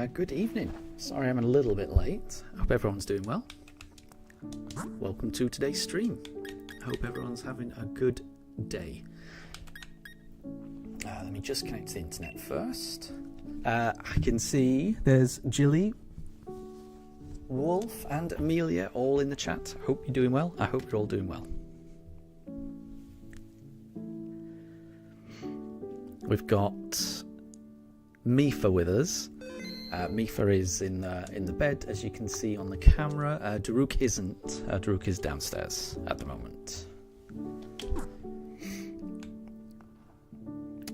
Good evening. Sorry I'm a little bit late. Hope everyone's doing well. Welcome to today's stream. Hope everyone's having a good day. Let me just connect to the internet first. I can see there's Jilly, Wolf and Amelia all in the chat. Hope you're doing well. I hope you're all doing well. We've got Mifa with us. Mifa is in the bed, as you can see on the camera. Daruk isn't. Daruk is downstairs at the moment.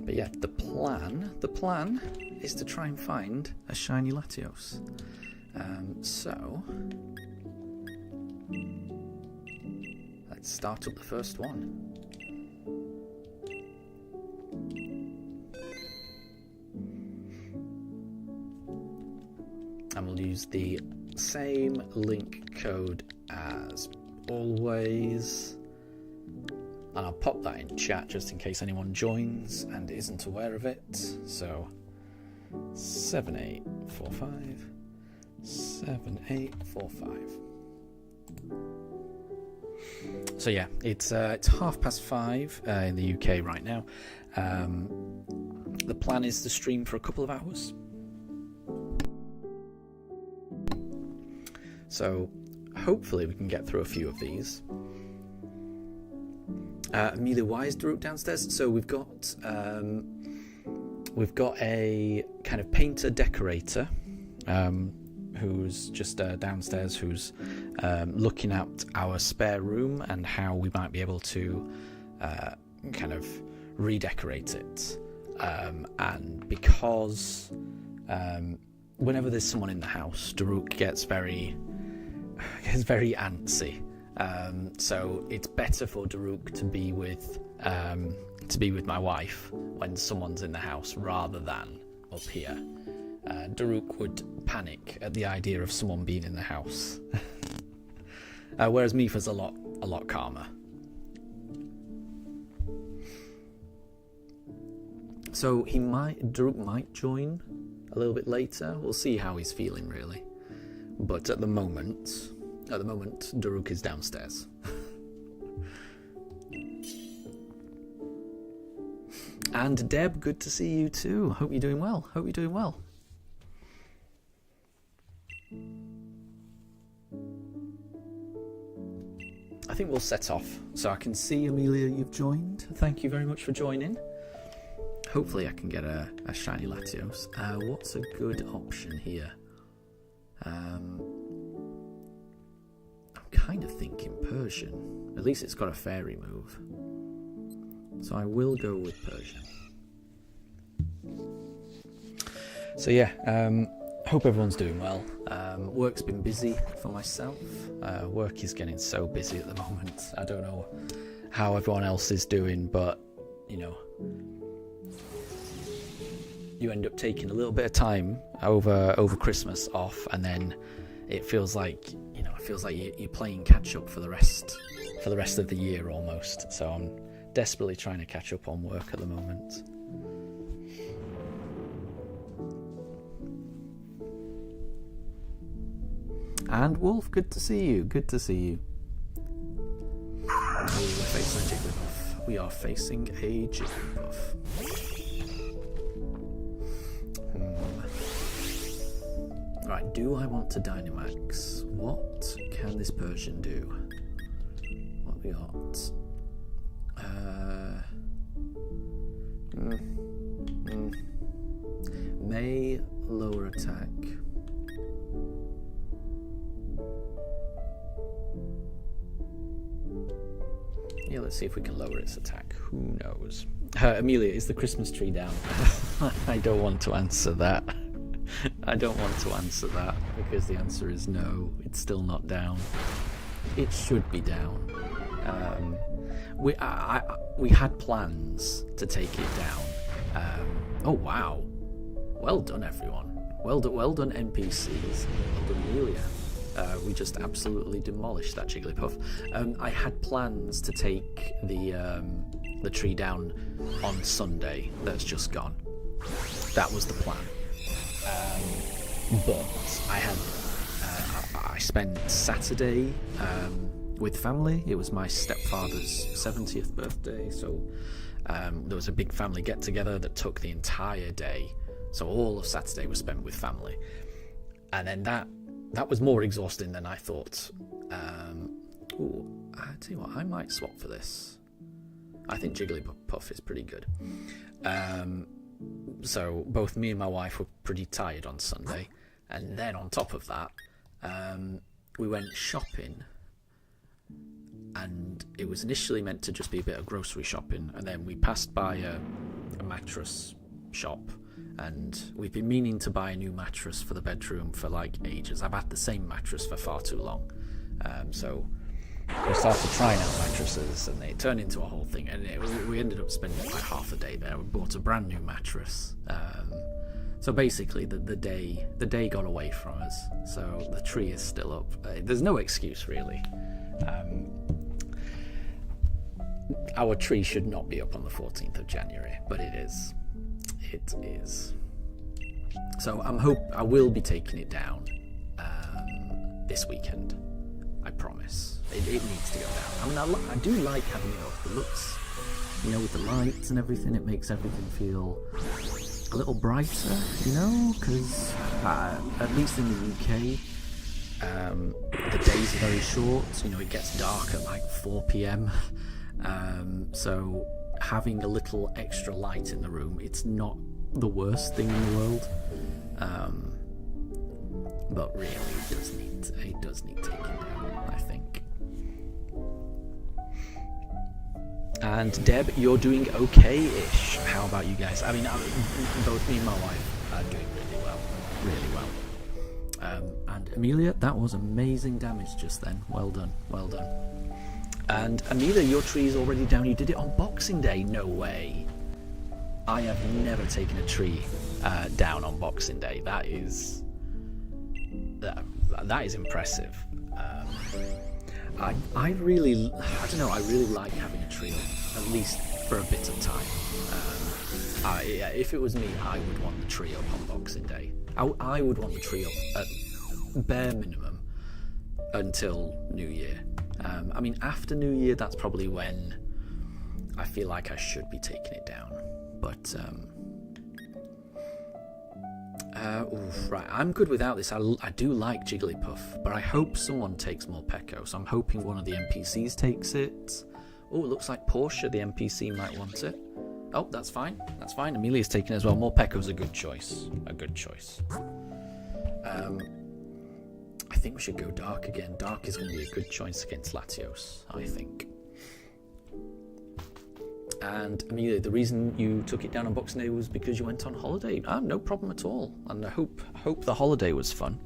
But yeah, the plan is to try and find a shiny Latios. So let's start up the first one. And we'll use the same link code as always. And I'll pop that in chat just in case anyone joins and isn't aware of it. So 7845 7845. So yeah, it's 5:30 in the UK right now. The plan is to stream for a couple of hours. So hopefully we can get through a few of these. Amelia, why is Daruk downstairs? So we've got a kind of painter decorator who's just downstairs, who's looking at our spare room and how we might be able to kind of redecorate it. And because whenever there's someone in the house, Daruk gets very antsy. So it's better for Daruk to be with my wife when someone's in the house rather than up here. Daruk would panic at the idea of someone being in the house, whereas Mifa's a lot calmer. So Daruk might join a little bit later. We'll see how he's feeling really, but at the moment, Daruk is downstairs. And Deb, good to see you too. Hope you're doing well. I think we'll set off. So I can see, Amelia, you've joined. Thank you very much for joining. Hopefully I can get a shiny Latios. What's a good option here? I'm kind of thinking Persian. At least it's got a fairy move. So I will go with Persian. So yeah, hope everyone's doing well. Work's been busy for myself. Work is getting so busy at the moment. I don't know how everyone else is doing, but you know, you end up taking a little bit of time over Christmas off, and then it feels like you're playing catch up for the rest of the year almost. So I'm desperately trying to catch up on work at the moment. And Wolf, good to see you. We're facing a Jigglypuff. We are facing a Jigglypuff. Right, do I want to Dynamax? What can this Persian do? What we got? May lower attack. Yeah, let's see if we can lower its attack. Who knows? Amelia, is the Christmas tree down? I don't want to answer that. Because the answer is no, it's still not down. It should be down. We had plans to take it down. Oh wow, well done everyone. Well done NPCs. Well done Amelia. We just absolutely demolished that Jigglypuff. I had plans to take the tree down on Sunday. That's just gone. That was the plan. But I spent Saturday with family. It was my stepfather's 70th birthday, so there was a big family get-together that took the entire day. So all of Saturday was spent with family. And then that was more exhausting than I thought. I tell you what, I might swap for this. I think Jigglypuff is pretty good. So both me and my wife were pretty tired on Sunday. And then on top of that, we went shopping. And it was initially meant to just be a bit of grocery shopping. And then we passed by a mattress shop. And we've been meaning to buy a new mattress for the bedroom for like ages. I've had the same mattress for far too long. So we started trying out mattresses and they turned into a whole thing. And we ended up spending like half a day there. We bought a brand new mattress. So basically the day got away from us. So the tree is still up. There's no excuse really. Our tree should not be up on the 14th of January, but it is. It is. So I will be taking it down this weekend. I promise. It needs to go down. I mean, I do like having it up. It looks, with the lights and everything, it makes everything feel a little brighter, because at least in the UK, the days are very short. It gets dark at like 4 p.m. So having a little extra light in the room, it's not the worst thing in the world. But really, it does need taking down, I think. And Deb, you're doing okay-ish. How about you guys? I mean, both me and my wife are doing really well. And Amelia, that was amazing damage just then. Well done. And Amelia, your tree is already down. You did it on Boxing Day. No way. I have never taken a tree down on Boxing Day. That is impressive. I really like having a tree up, at least for a bit of time. If it was me, I would want the tree up on Boxing Day. I would want the tree up at bare minimum until New Year. I mean, after New Year, that's probably when I feel like I should be taking it down. But right, I'm good without this. I do like Jigglypuff, but I hope someone takes Morpeko. So I'm hoping one of the NPCs takes it. Oh, it looks like Portia, the NPC, might want it. Oh, that's fine. Amelia's taking it as well. Morpeko's a good choice. I think we should go Dark again. Dark is going to be a good choice against Latios, I think. And Amelia, the reason you took it down on Boxing Day was because you went on holiday. No problem at all. And I hope the holiday was fun.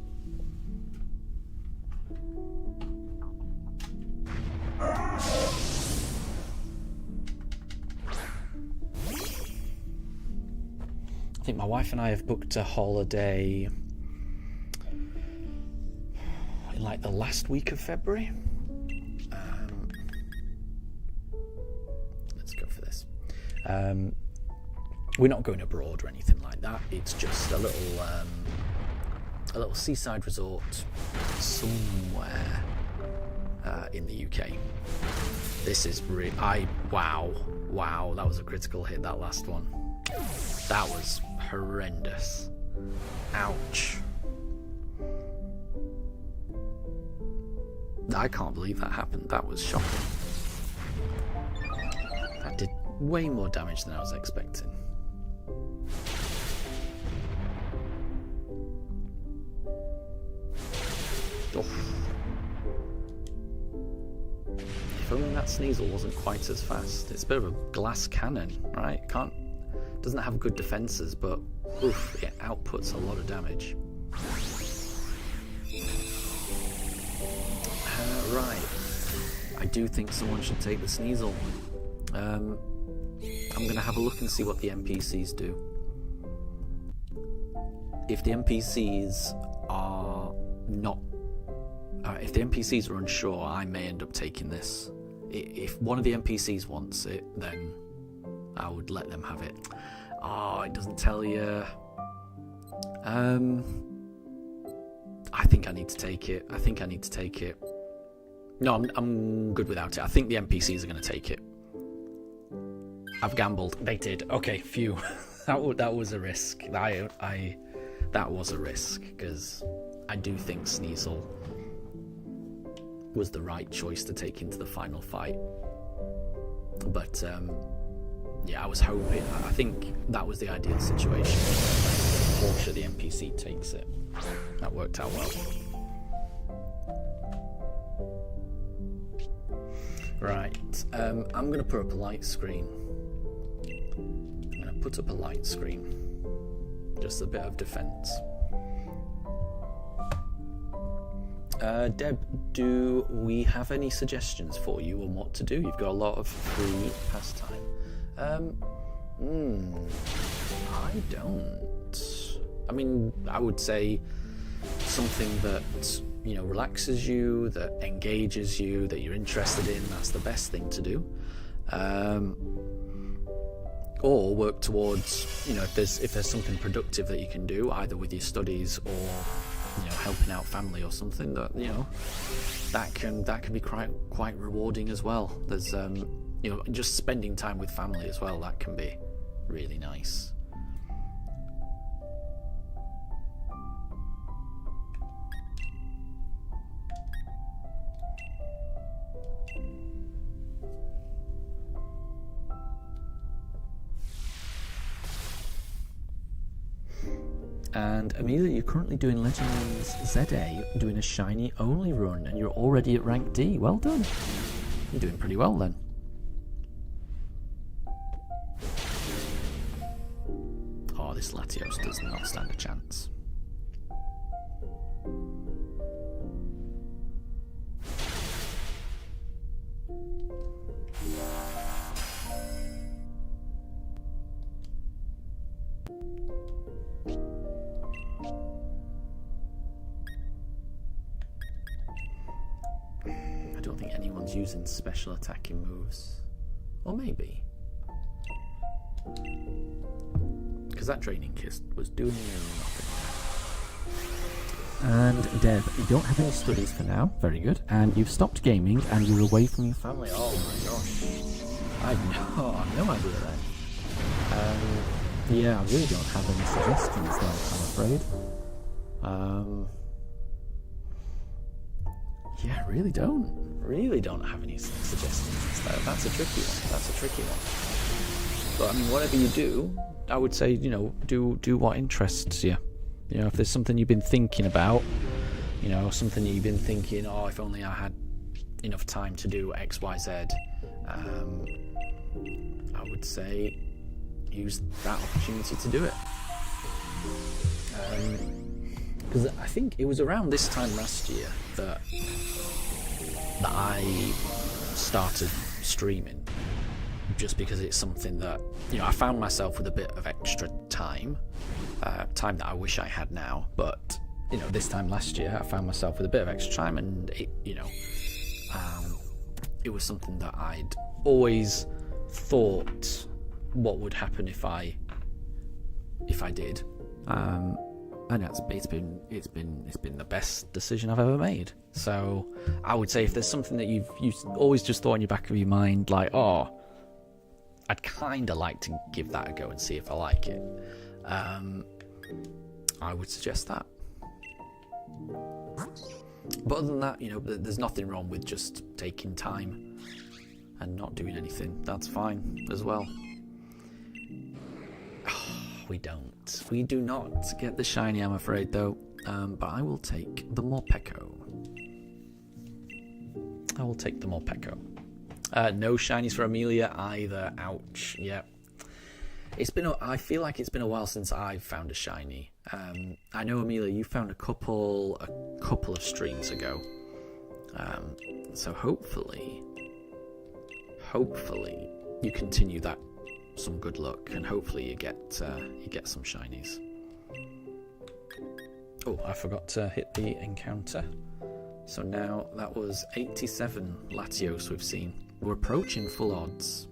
I think my wife and I have booked a holiday in like the last week of February. Let's go for this. We're not going abroad or anything like that. It's just a little seaside resort somewhere in the UK. This is wow, that was a critical hit, that last one. That was horrendous. Ouch. I can't believe that happened. That was shocking. That did way more damage than I was expecting. Oh. If only that Sneasel wasn't quite as fast. It's a bit of a glass cannon, right? Doesn't have good defenses, but oof, it outputs a lot of damage. Right. I do think someone should take the Sneasel. I'm going to have a look and see what the NPCs do. If the NPCs are not... if the NPCs are unsure, I may end up taking this. If one of the NPCs wants it, then I would let them have it. Oh, it doesn't tell you. I think I need to take it. I think I need to take it. No, I'm good without it. I think the NPCs are going to take it. I've gambled. They did. Okay, phew. that was a risk. That was a risk, because I do think Sneasel was the right choice to take into the final fight. But yeah, I was hoping. I think that was the ideal situation. Fortunately, the NPC takes it. That worked out well. Right, I'm going to put up a light screen. I'm going to put up a light screen. Just a bit of defense. Deb, do we have any suggestions for you on what to do? You've got a lot of free pastime. I don't. I mean, I would say something that, you know, relaxes you, that engages you, that you're interested in. That's the best thing to do. Or work towards, you know, if there's something productive that you can do, either with your studies or, you know, helping out family or something, that, you know, that can be quite rewarding as well. There's you know, just spending time with family as well, that can be really nice. And Amelia, you're currently doing Legendaries ZA, doing a shiny only run, and you're already at rank D. Well done. You're doing pretty well then. Oh, this Latios does not stand a chance. I don't think anyone's using special attacking moves. Or maybe. Because that training kit was doing nothing. And Deb, you don't have any studies for now. Very good. And you've stopped gaming and you're away from your family. Oh my gosh. I had no idea then. Yeah, I really don't have any suggestions though, I'm afraid. Yeah, I really don't have any suggestions. That's a tricky one. But I mean, whatever you do, I would say, you know, do what interests you. You know, if there's something you've been thinking about, you know, something you've been thinking, oh, if only I had enough time to do X, Y, Z, I would say use that opportunity to do it. Because I think it was around this time last year that I started streaming, just because it's something that, you know, I found myself with a bit of extra time that I wish I had now, but, you know, this time last year I found myself with a bit of extra time, and it, you know, it was something that I'd always thought what would happen if I did, and it's been the best decision I've ever made. So I would say if there's something that you've always just thought in your back of your mind, like, oh, I'd kind of like to give that a go and see if I like it, I would suggest that. But other than that, you know, there's nothing wrong with just taking time and not doing anything. That's fine as well. We do not get the shiny, I'm afraid, though. But I will take the Morpeko. No shinies for Amelia either. Ouch. Yeah. I feel like it's been a while since I've found a shiny. I know, Amelia, you found a couple of streams ago. So hopefully you continue that some good luck, and hopefully you get some shinies. Oh, I forgot to hit the encounter. So now that was 87 Latios we've seen. We're approaching full odds.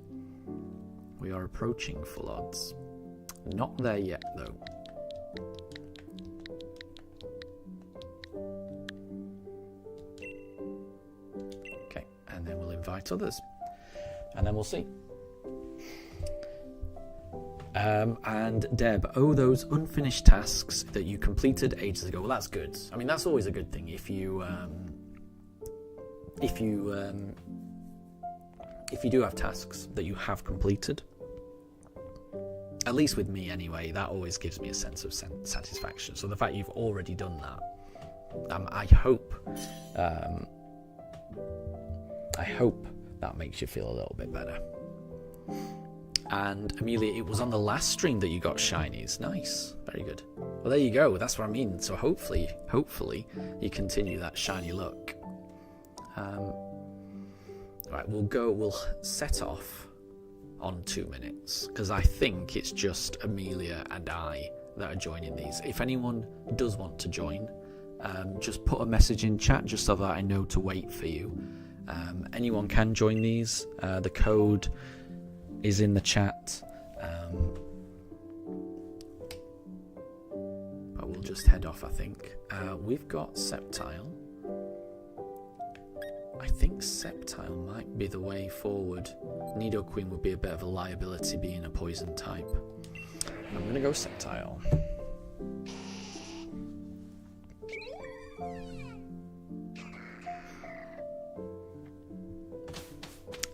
We are approaching full odds. Not there yet, though. and then we'll invite others, and then we'll see. And Deb, those unfinished tasks that you completed ages ago. Well, that's good. I mean, that's always a good thing if you do have tasks that you have completed. At least with me, anyway, that always gives me a sense of satisfaction. So the fact you've already done that, I hope that makes you feel a little bit better. And Amelia, it was on the last stream that you got shinies. Nice, very good. Well, there you go. That's what I mean. So hopefully, you continue that shiny look. Right, we'll set off on 2 minutes because I think it's just Amelia and I that are joining these. If anyone does want to join, just put a message in chat just so that I know to wait for you. Anyone can join these. The code is in the chat. But we'll just head off, I think. We've got Sceptile. I think Sceptile might be the way forward. Nidoqueen would be a bit of a liability being a poison type. I'm going to go Sceptile.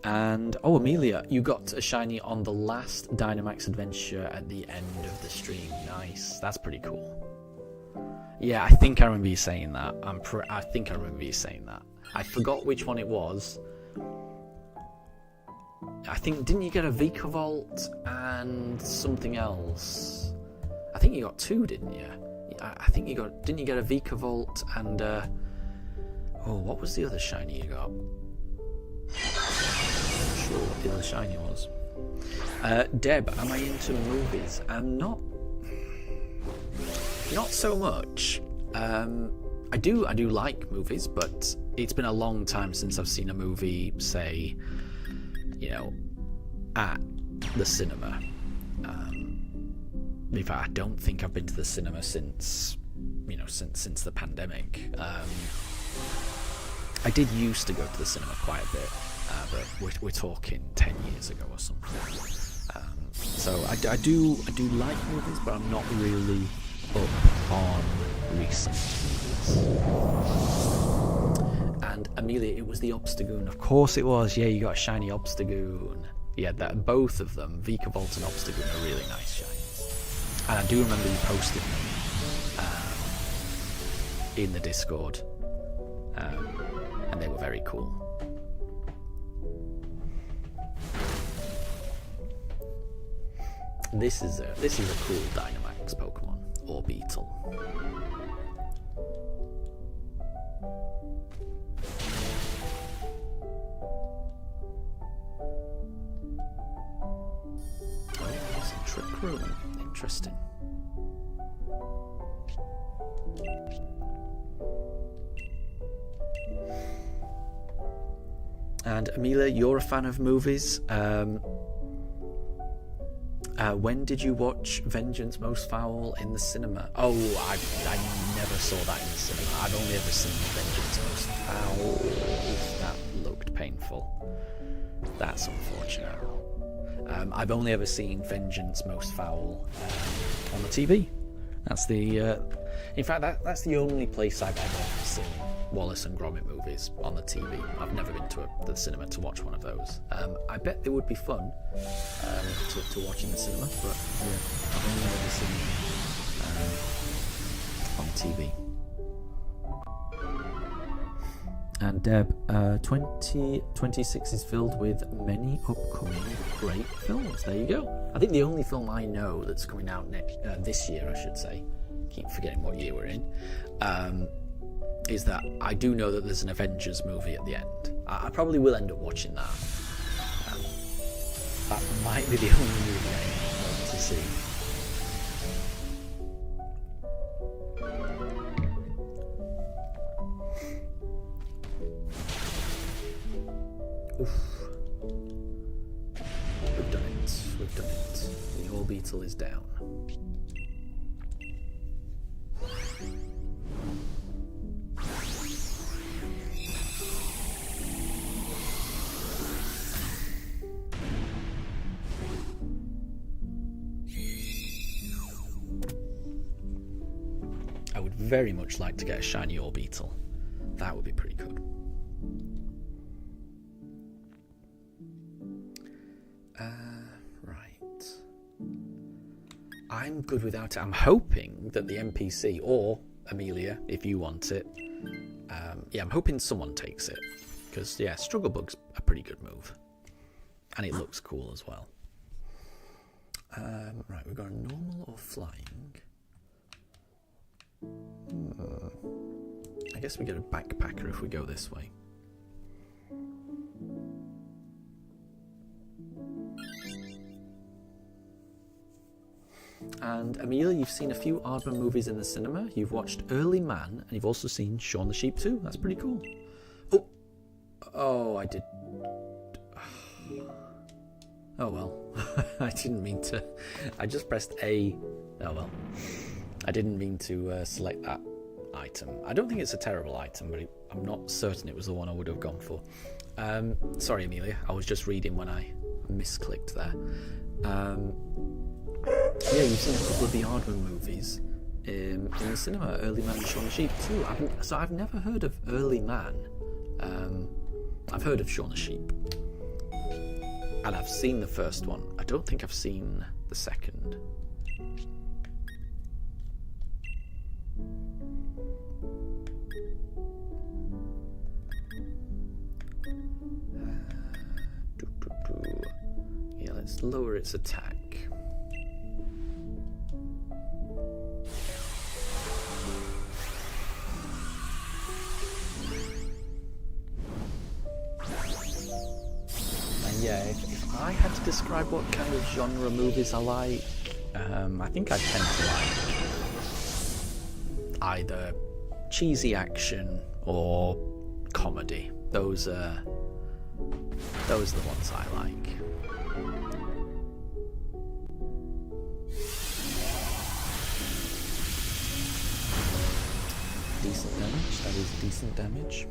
And, Amelia, you got a shiny on the last Dynamax adventure at the end of the stream. Nice. That's pretty cool. Yeah, I think I remember you saying that. I think I remember you saying that. I forgot which one it was. I think, didn't you get a Vikavolt and something else? I think you got two, didn't you? I think you got, didn't you get a Vikavolt and, what was the other shiny you got? I'm not sure what the other shiny was. Deb, am I into movies? I'm not so much. I do like movies, but it's been a long time since I've seen a movie, say, at the cinema. In fact, I don't think I've been to the cinema since the pandemic. I did used to go to the cinema quite a bit, but we're talking 10 years ago or something. So I do like movies, but I'm not really up on recent movies. And Amelia, it was the Obstagoon. Of course it was. Yeah, you got a shiny Obstagoon. Yeah, both of them, Vikavolt and Obstagoon, are really nice shinies. And I do remember you posted them in the Discord, and they were very cool. This is a cool Dynamax Pokemon, or Beetle. Oh, it's a trick room. Interesting. And Amelia, you're a fan of movies. When did you watch Vengeance Most Foul in the cinema? Oh, I never saw that in the cinema. I've only ever seen Vengeance Most Foul. That looked painful. That's unfortunate. I've only ever seen Vengeance Most Foul on the TV. That's the... in fact, that's the only place I've ever seen Wallace and Gromit movies on the TV. I've never been to the cinema to watch one of those. I bet they would be fun to watch in the cinema, but yeah, I've only ever seen on TV. And Deb, 2026 is filled with many upcoming great films. There you go. I think the only film I know that's coming out this year, I should say, keep forgetting what year we're in, is that I do know that there's an Avengers movie at the end. I probably will end up watching that. That might be the only movie I want to see. Oof. We've done it. The Orbeetle is down. very much like to get a shiny Orbeetle. That would be pretty good. Right. I'm good without it. I'm hoping that the NPC, or Amelia, if you want it, yeah, I'm hoping someone takes it. Because, yeah, Struggle Bug's a pretty good move. And it looks cool as well. Right, we've got a normal or flying. I guess we get a backpacker if we go this way. And Amelia, you've seen a few Aardman movies in the cinema. You've watched Early Man, and you've also seen Shaun the Sheep too. That's pretty cool. Oh, I did. Oh well, I didn't mean to. I just pressed A. Oh well, I didn't mean to select that item. I don't think it's a terrible item, but I'm not certain it was the one I would have gone for. Sorry, Amelia. I was just reading when I misclicked there. Yeah, you've seen a couple of the Aardman movies in the cinema, Early Man and Shaun the Sheep too. I've never heard of Early Man. I've heard of Shaun the Sheep. And I've seen the first one. I don't think I've seen the second. Yeah, let's lower its attack. Yeah, if I had to describe what kind of genre movies I like, I think I tend to like either cheesy action or comedy. Those are the ones I like. Decent damage. That is decent damage.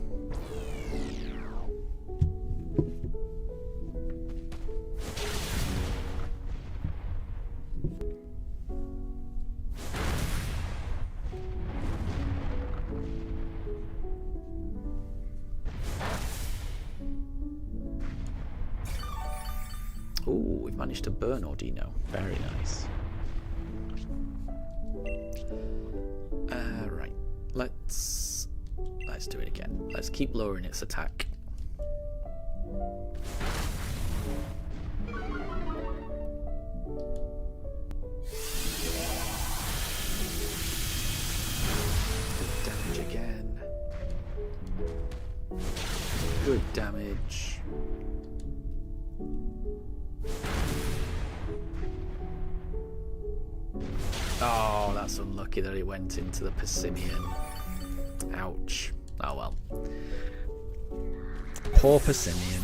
Ooh, we've managed to burn Ordino. Very nice. Right. Let's do it again. Let's keep lowering its attack. Good damage again. Good damage. Oh, that's unlucky that it went into the Persimmon. Ouch. Oh well. Poor Persimmon.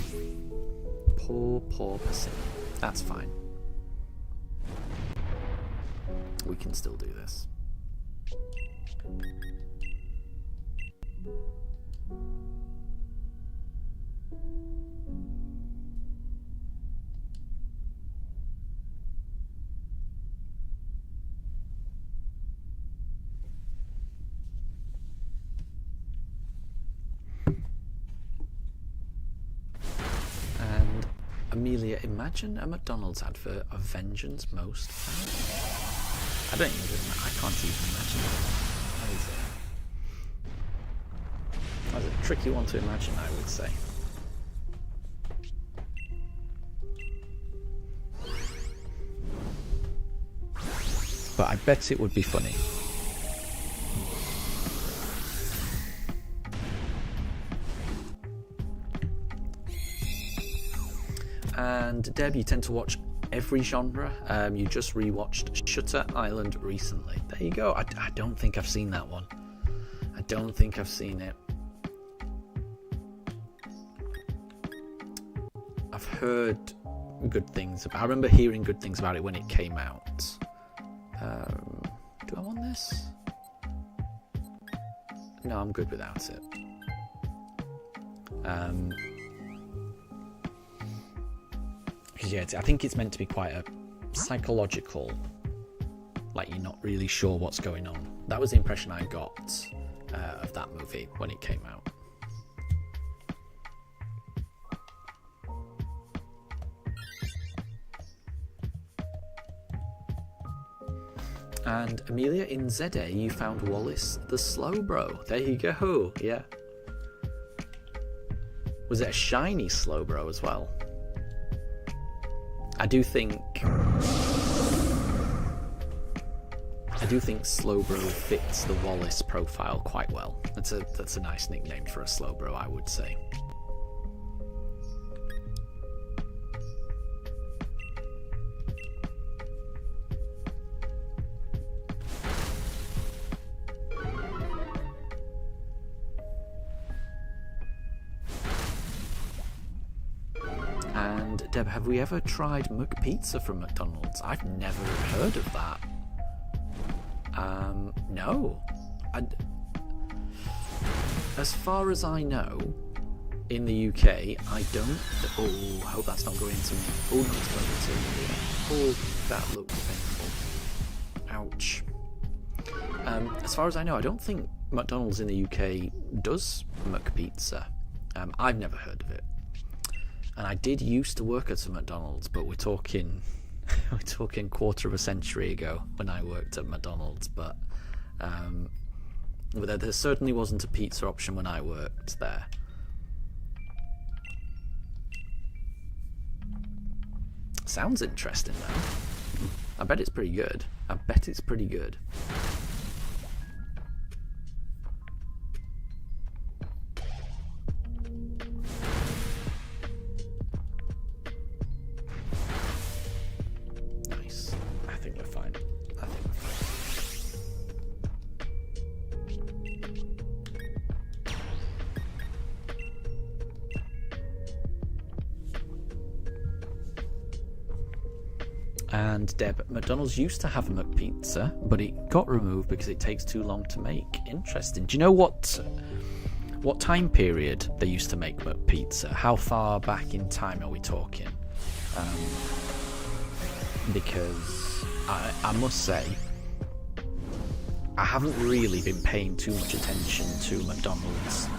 Poor Persimmon. That's fine. We can still do this. Amelia, imagine a McDonald's advert of vengeance most found. I can't even imagine that. That's a tricky one to imagine, I would say. But I bet it would be funny. And Deb, you tend to watch every genre. You just rewatched Shutter Island recently. There you go. I don't think I've seen that one. I don't think I've seen it. I've heard good things about. I remember hearing good things about it when it came out. Do I want this? No, I'm good without it. Yeah, I think it's meant to be quite a psychological, like you're not really sure what's going on. That was the impression I got of that movie when it came out. And Amelia, in ZA, you found Wallace the Slowbro. There you go, yeah. Was it a shiny Slowbro as well? I do think Slowbro fits the Wallace profile quite well. That's a nice nickname for a Slowbro, I would say. And Deb, have we ever tried McPizza from McDonald's? I've never heard of that. No. As far as I know, in the UK, I don't... Oh, I hope that's not going into me. Oh, no, it's going into me. Oh, that looks painful. Ouch. As far as I know, I don't think McDonald's in the UK does McPizza. I've never heard of it. And I did used to work at a McDonald's, but we're talking quarter of a century ago when I worked at McDonald's. But there certainly wasn't a pizza option when I worked there. Sounds interesting though. I bet it's pretty good. I bet it's pretty good. And Deb, McDonald's used to have a McPizza, but it got removed because it takes too long to make. Interesting. Do you know what time period they used to make McPizza? How far back in time are we talking? Because I must say, I haven't really been paying too much attention to McDonald's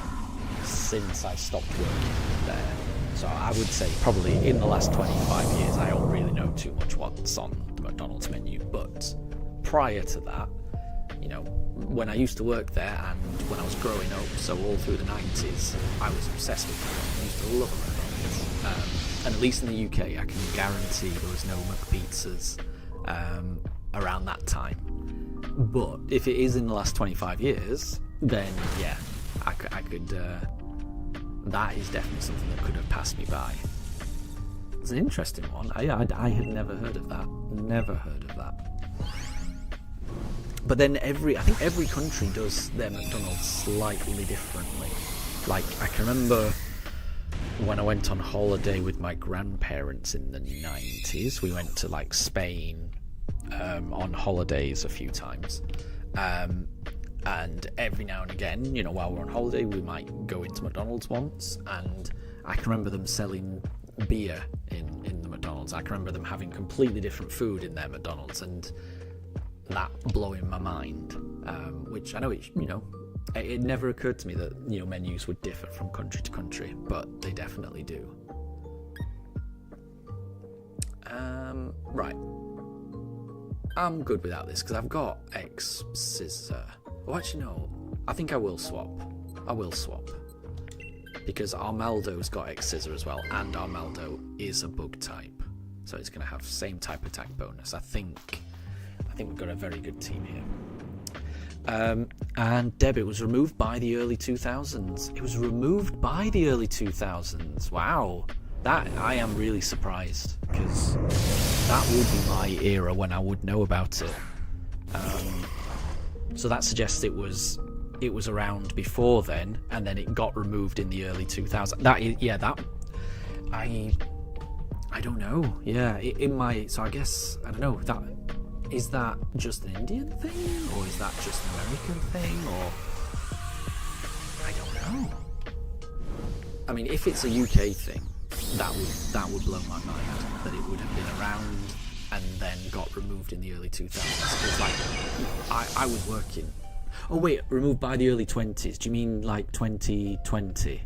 since I stopped working there. So I would say probably in the last 25 years I don't really know too much what's on the McDonald's menu. But prior to that, you know, when I used to work there and when I was growing up, so all through the 90s, I was obsessed with McDonald's. I used to love McDonald's. And at least in the UK, I can guarantee there was no McPizzas around that time. But if it is in the last 25 years, then yeah, I could that is definitely something that could have passed me by. It's an interesting one. I had never heard of that. Never heard of that. But then I think every country does their McDonald's slightly differently. Like, I can remember when I went on holiday with my grandparents in the 90s, we went to like Spain on holidays a few times. And every now and again, you know, while we're on holiday, we might go into McDonald's once, and I can remember them selling beer in the McDonald's. I can remember them having completely different food in their McDonald's, and that blowing my mind. Which I know, it never occurred to me that, you know, menus would differ from country to country, but they definitely do. Right. I'm good without this because I've got X scissor. Oh, actually, no. I think I will swap. Because Armaldo's got X scissor as well, and Armaldo is a bug type, so it's going to have same type attack bonus. I think we've got a very good team here. And Deb, it was removed by the early 2000s. It was removed by the early 2000s. Wow. That I am really surprised, because that would be my era when I would know about it. So that suggests it was around before then, and then it got removed in the early 2000s. I don't know. Yeah, so I guess I don't know. Is that just an Indian thing, or is that just an American thing, or I don't know. I mean, if it's a UK thing, that would blow my mind, that it would have been around and then got removed in the early 2000s. Because like I was working. Oh wait, removed by the early 20s. Do you mean like 2020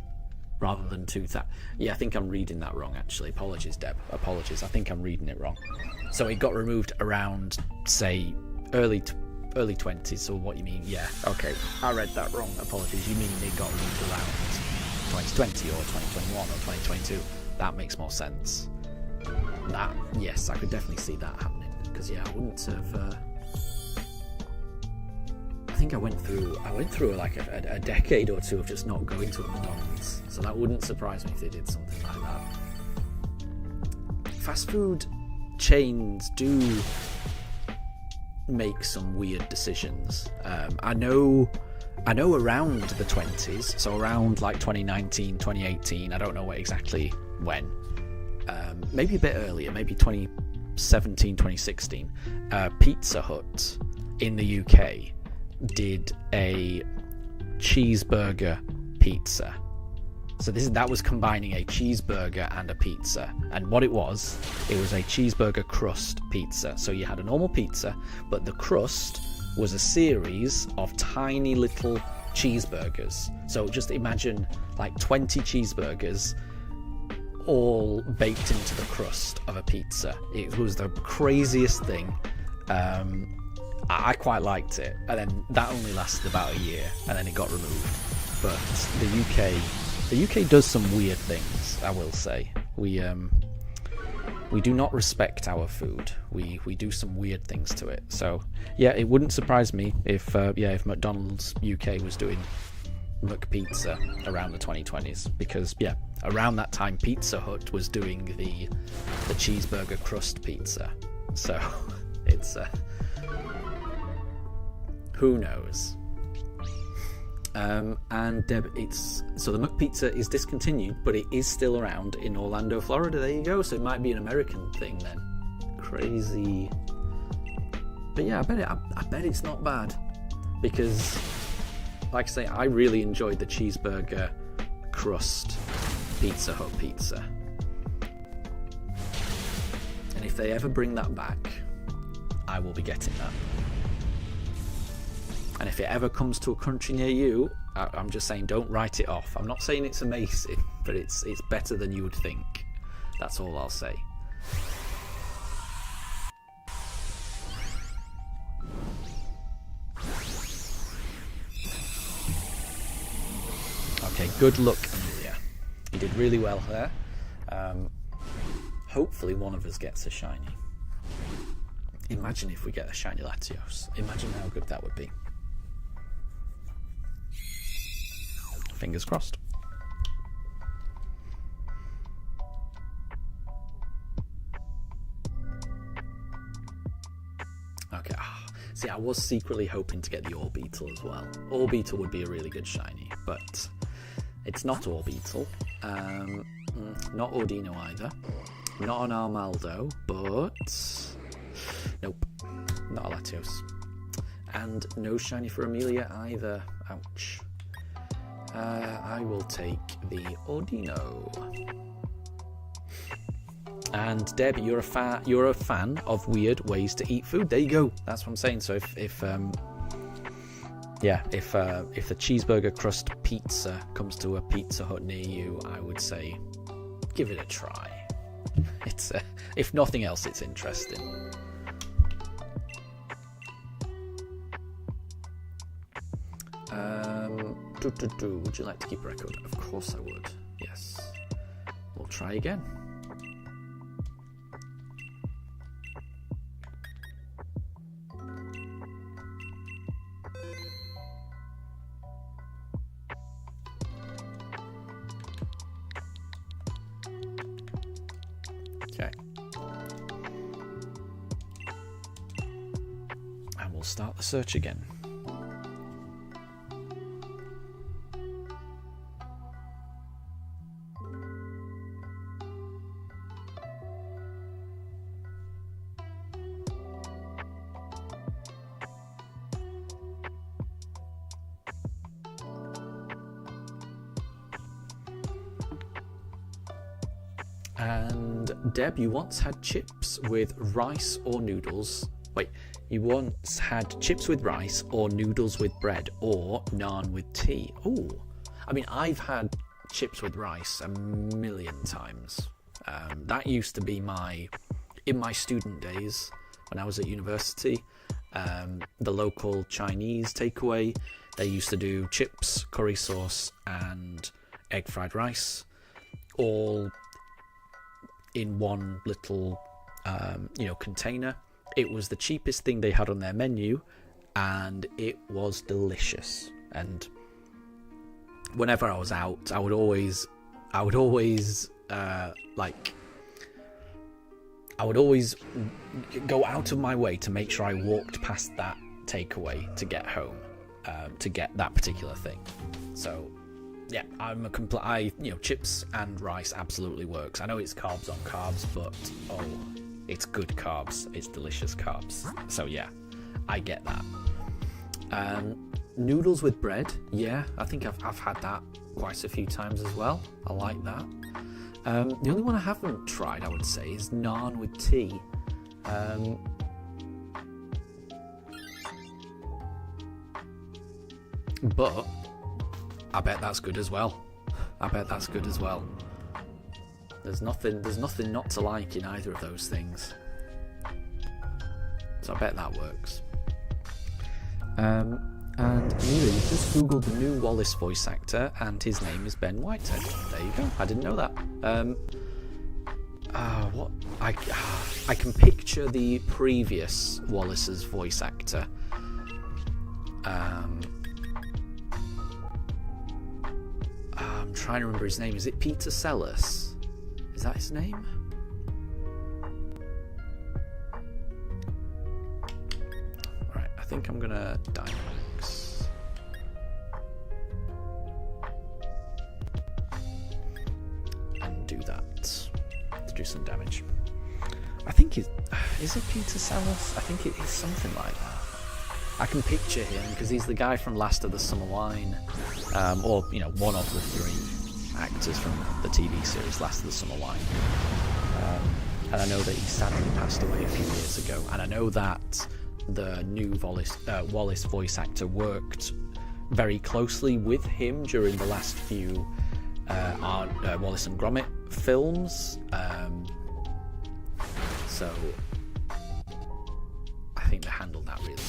rather than 2000? Yeah, I think I'm reading that wrong actually. Apologies, Deb. Apologies. I think I'm reading it wrong. So it got removed around, say, early 20s, or what you mean? Yeah, okay. I read that wrong. Apologies. You mean it got removed around 2020 or 2021 or 2022? That makes more sense. That, yes, I could definitely see that happening. Because yeah, I wouldn't have. I think I went through like a decade or two of just not going to a McDonald's. So that wouldn't surprise me if they did something like that. Fast food chains do make some weird decisions. I know around the 20s, so around like 2019, 2018, I don't know exactly when, maybe a bit earlier, maybe 2017, 2016, Pizza Hut in the UK did a cheeseburger pizza. So that was combining a cheeseburger and a pizza. And what it was a cheeseburger crust pizza. So you had a normal pizza, but the crust was a series of tiny little cheeseburgers. So just imagine like 20 cheeseburgers all baked into the crust of a pizza. It was the craziest thing. I quite liked it. And then that only lasted about a year, and then it got removed. But the UK does some weird things, I will say. We do not respect our food. We do some weird things to it. So yeah, it wouldn't surprise me if McDonald's UK was doing McPizza around the 2020s, because yeah, around that time Pizza Hut was doing the cheeseburger crust pizza. So it's who knows. And Deb, so the McPizza is discontinued, but it is still around in Orlando, Florida. There you go. So it might be an American thing then. Crazy. But yeah, I bet it's not bad, because, like I say, I really enjoyed the cheeseburger crust Pizza Hut pizza. And if they ever bring that back, I will be getting that. And if it ever comes to a country near you, I'm just saying, don't write it off. I'm not saying it's amazing, but it's better than you would think. That's all I'll say. Okay, good luck, Amelia. You did really well there. Hopefully one of us gets a shiny. Imagine if we get a shiny Latios. Imagine how good that would be. Fingers crossed. Okay. See, I was secretly hoping to get the Orbeetle as well. Orbeetle would be a really good shiny, but it's not Orbeetle. Not Ordino either. Not an Armaldo, but nope, not a Latios. And no shiny for Amelia either. Ouch. I will take the Ordino. And Deb, you're a fan of weird ways to eat food. There you go. That's what I'm saying. So if the cheeseburger crust pizza comes to a Pizza Hut near you, I would say give it a try. It's if nothing else, it's interesting. Would you like to keep a record? Of course I would. Yes. We'll try again. Okay. And we'll start the search again. And Deb, you once had chips with rice or noodles. Wait, you once had chips with rice or noodles with bread or naan with tea. Oh, I mean, I've had chips with rice a million times. That used to be in my student days when I was at university, the local Chinese takeaway, they used to do chips, curry sauce and egg fried rice, all in one little container. It was the cheapest thing they had on their menu, and it was delicious. And whenever I was out, I would always go out of my way to make sure I walked past that takeaway to get home, to get that particular thing. So yeah, chips and rice absolutely works. I know it's carbs on carbs, but it's good carbs. It's delicious carbs. So yeah, I get that. Noodles with bread, yeah, I think I've had that quite a few times as well. I like that. The only one I haven't tried, I would say, is naan with tea. But I bet that's good as well. There's nothing not to like in either of those things. So I bet that works. And Amelia, you just googled the new Wallace voice actor, and his name is Ben Whitehead. There you go. I didn't know that. What? I can picture the previous Wallace's voice actor. I'm trying to remember his name. Is it Peter Sellers? Is that his name? Right, I think I'm gonna Dynamax. And do that to do some damage. I think is it Peter Sellers? I think it is something like that. I can picture him because he's the guy from Last of the Summer Wine, or one of the three actors from the TV series Last of the Summer Wine. And I know that he sadly passed away a few years ago. And I know that the new Wallace voice actor worked very closely with him during the last few Wallace and Gromit films. So I think they handled that really well.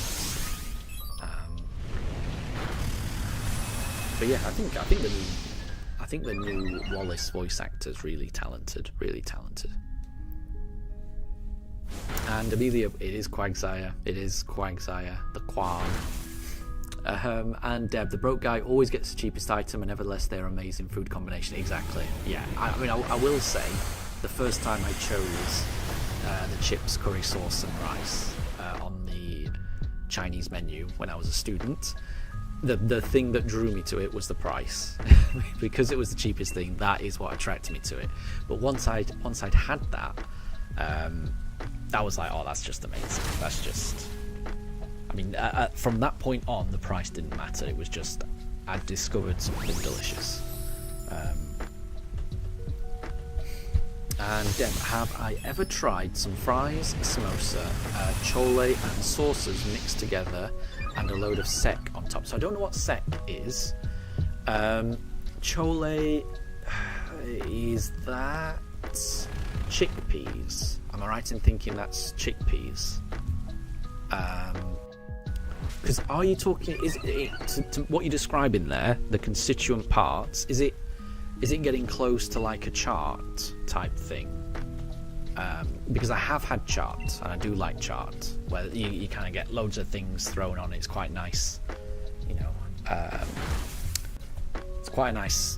But yeah, I think the new Wallace voice actor is really talented. And Amelia, it is Quagsire, the Quan. And Deb, the broke guy always gets the cheapest item, and nevertheless their amazing food combination. Exactly. Yeah. I will say, the first time I chose the chips, curry sauce, and rice on the Chinese menu when I was a student, the thing that drew me to it was the price. Because it was the cheapest thing, that is what attracted me to it. But once I'd had that, that was like, oh, that's just amazing. That's just, from that point on, the price didn't matter. It was just, I'd discovered something delicious. And Deb, have I ever tried some fries, samosa, chole and sauces mixed together and a load of sek on top? So I don't know what sek is. Chole, is that chickpeas? Am I right in thinking that's chickpeas? Because are you talking, is it to what you're describing there, the constituent parts, is it getting close to like a chart type thing? Because I have had chart, and I do like chart, where you kind of get loads of things thrown on. It's quite nice, it's quite a nice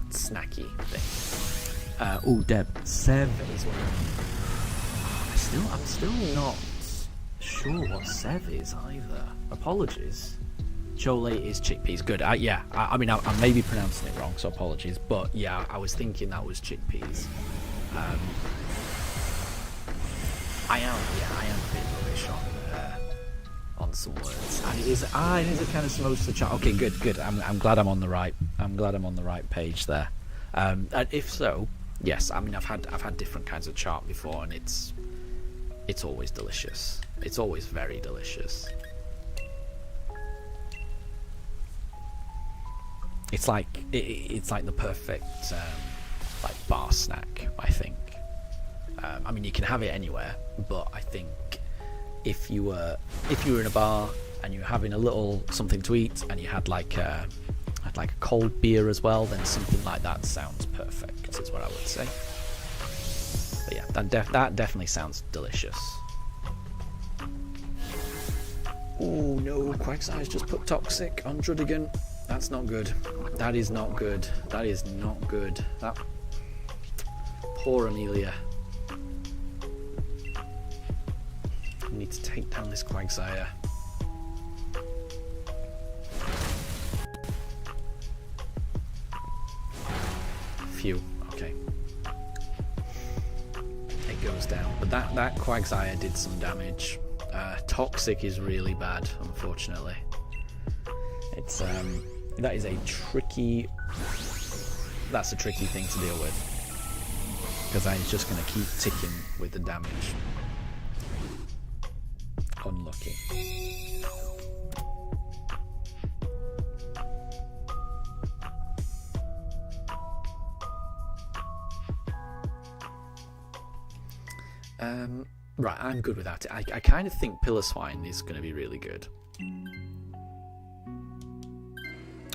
snacky thing. Deb, Sev is one. I'm still not sure what Sev is either. Apologies. Chole is chickpeas. Good. I may be pronouncing it wrong, so apologies. But yeah, I was thinking that was chickpeas. I am a bit rubbish on some words. And it is a kind of samosa chart. Okay, good. I'm glad I'm on the right. I'm glad I'm on the right page there. And if so, yes, I mean I've had different kinds of chart before, and it's always delicious. It's always very delicious. It's like the perfect like bar snack, I think. I mean, you can have it anywhere, but I think if you were in a bar and you're having a little something to eat, and you had like a cold beer as well, then something like that sounds perfect, is what I would say. But yeah, that definitely sounds delicious. Oh no, Quagsire's just put Toxic on Drudigan. That's not good. That is not good. That is not good. That poor Amelia. We need to take down this Quagsire. Phew. Okay. It goes down. But that Quagsire did some damage. Toxic is really bad, unfortunately. It's that is a tricky. That's a tricky thing to deal with, because I'm just going to keep ticking with the damage. Unlucky. Right, I'm good without it. I kind of think Pillar Swine is going to be really good.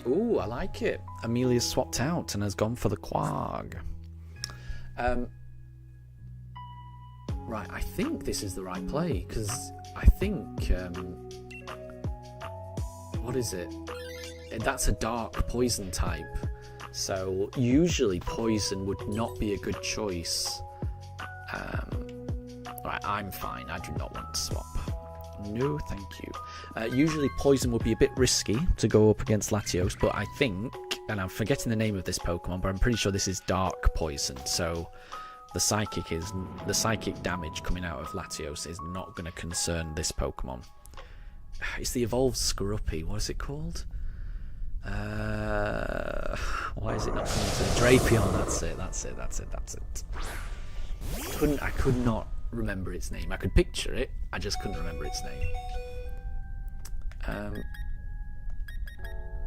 Ooh, I like it. Amelia's swapped out and has gone for the Quag. Right, I think this is the right play, because I think... what is it? That's a dark poison type. So usually poison would not be a good choice. Right, I'm fine. I do not want to swap. No, thank you. Usually poison would be a bit risky to go up against Latios, but I think, and I'm forgetting the name of this Pokemon, but I'm pretty sure this is dark poison, so the psychic damage coming out of Latios is not going to concern this Pokemon. It's the evolved Skorupi. What is it called? Why is it not coming to Drapion? That's it. I could not remember its name. I could picture it, I just couldn't remember its name.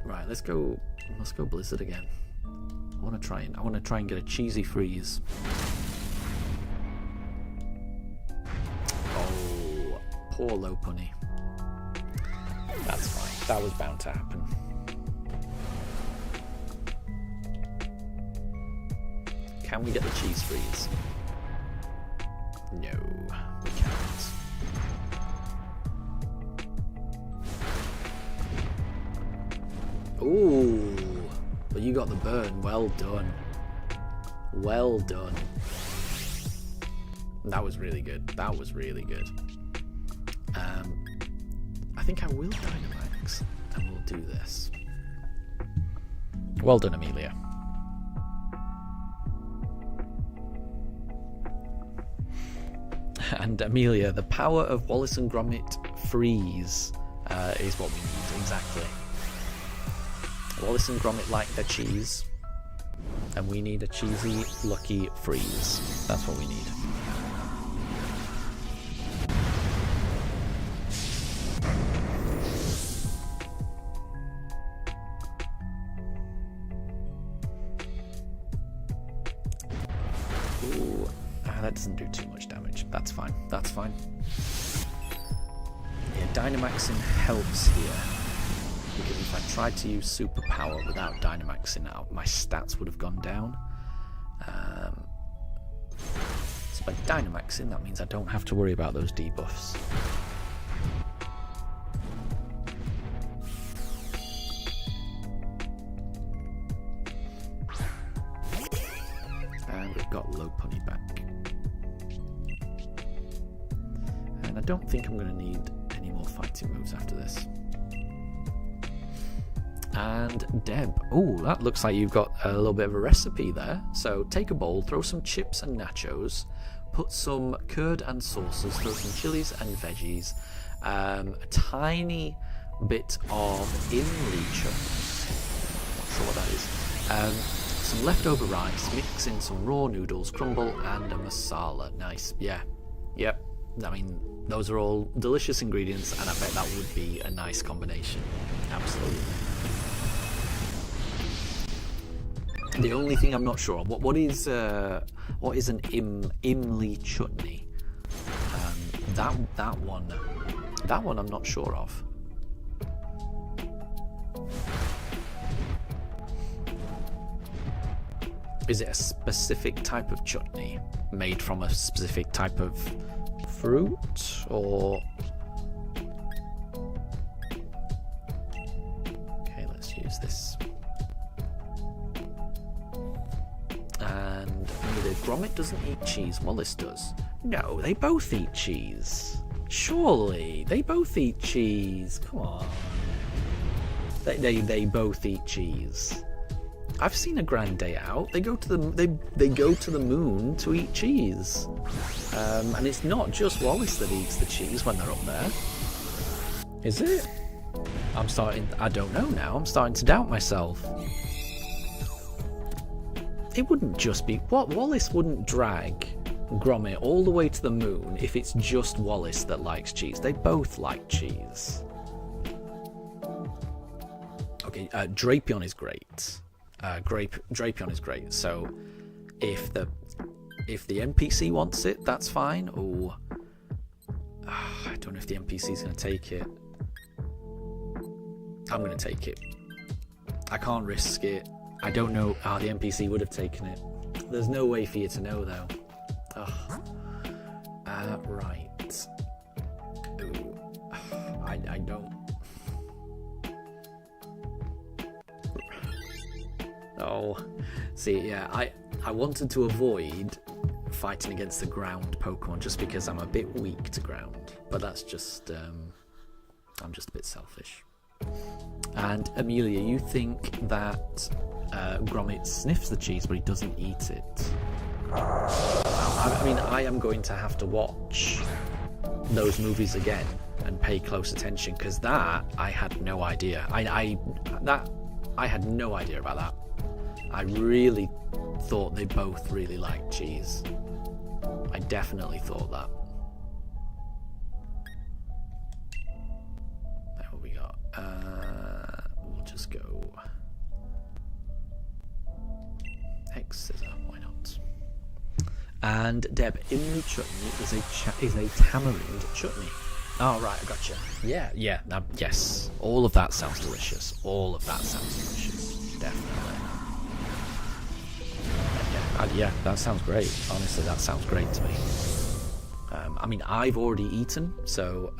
Right, let's go Blizzard again. I want to try and get a cheesy freeze. Oh, poor Lopunny. That's fine. That was bound to happen. Can we get the cheese freeze? No, we can't. Ooh, but you got the burn. Well done. Well done. That was really good. That was really good. I think I will Dynamax, and we'll do this. Well done, Amelia. And Amelia, the power of Wallace and Gromit freeze is what we need, exactly. Wallace and Gromit like their cheese, and we need a cheesy, lucky freeze. That's what we need. Ooh, that doesn't do too much damage. That's fine. That's fine. Yeah, Dynamaxing helps here, because if I tried to use Superpower without Dynamaxing out, my stats would have gone down. So by Dynamaxing, that means I don't have to worry about those debuffs. And we've got Lopunny back. And I don't think I'm going to need any more fighting moves after this. And Deb. Oh, that looks like you've got a little bit of a recipe there. So take a bowl, throw some chips and nachos, put some curd and sauces, throw some chilies and veggies, a tiny bit of imli chunks. Not sure what that is. some leftover rice, mix in some raw noodles, crumble, and a masala. Nice. Yeah. Yep. I mean, those are all delicious ingredients, and I bet that would be a nice combination. Absolutely. The only thing I'm not sure of, what is an imli chutney? That one I'm not sure of. Is it a specific type of chutney made from a specific type of fruit, or? Okay, let's use this. And the Gromit doesn't eat cheese, Wallace does. No, they both eat cheese. Surely, they both eat cheese. Come on. They both eat cheese. I've seen a grand day out. They go to the moon to eat cheese. And it's not just Wallace that eats the cheese when they're up there. Is it? I don't know now. I'm starting to doubt myself. It wouldn't just be... Wallace wouldn't drag Gromit all the way to the moon if it's just Wallace that likes cheese. They both like cheese. Okay, Drapion is great. Drapion is great. So if the NPC wants it, that's fine. Oh, I don't know if the NPC is going to take it. I'm going to take it. I can't risk it. I don't know. The NPC would have taken it. There's no way for you to know, though. Right. Ooh. I don't. Oh. See, yeah, I wanted to avoid fighting against the ground Pokemon just because I'm a bit weak to ground. But that's just... I'm just a bit selfish. And Amelia, you think that Gromit sniffs the cheese but he doesn't eat it? I mean, I am going to have to watch those movies again and pay close attention, because that I had no idea. I had no idea about that. I really thought they both really liked cheese. I definitely thought that. What we got? We'll just go X scissor. Why not? And Deb, imli chutney is a tamarind chutney. Oh right, I gotcha. Yeah. Yes, all of that sounds delicious. All of that sounds delicious. Definitely. Yeah, that sounds great. Honestly, that sounds great to me. I mean, I've already eaten, so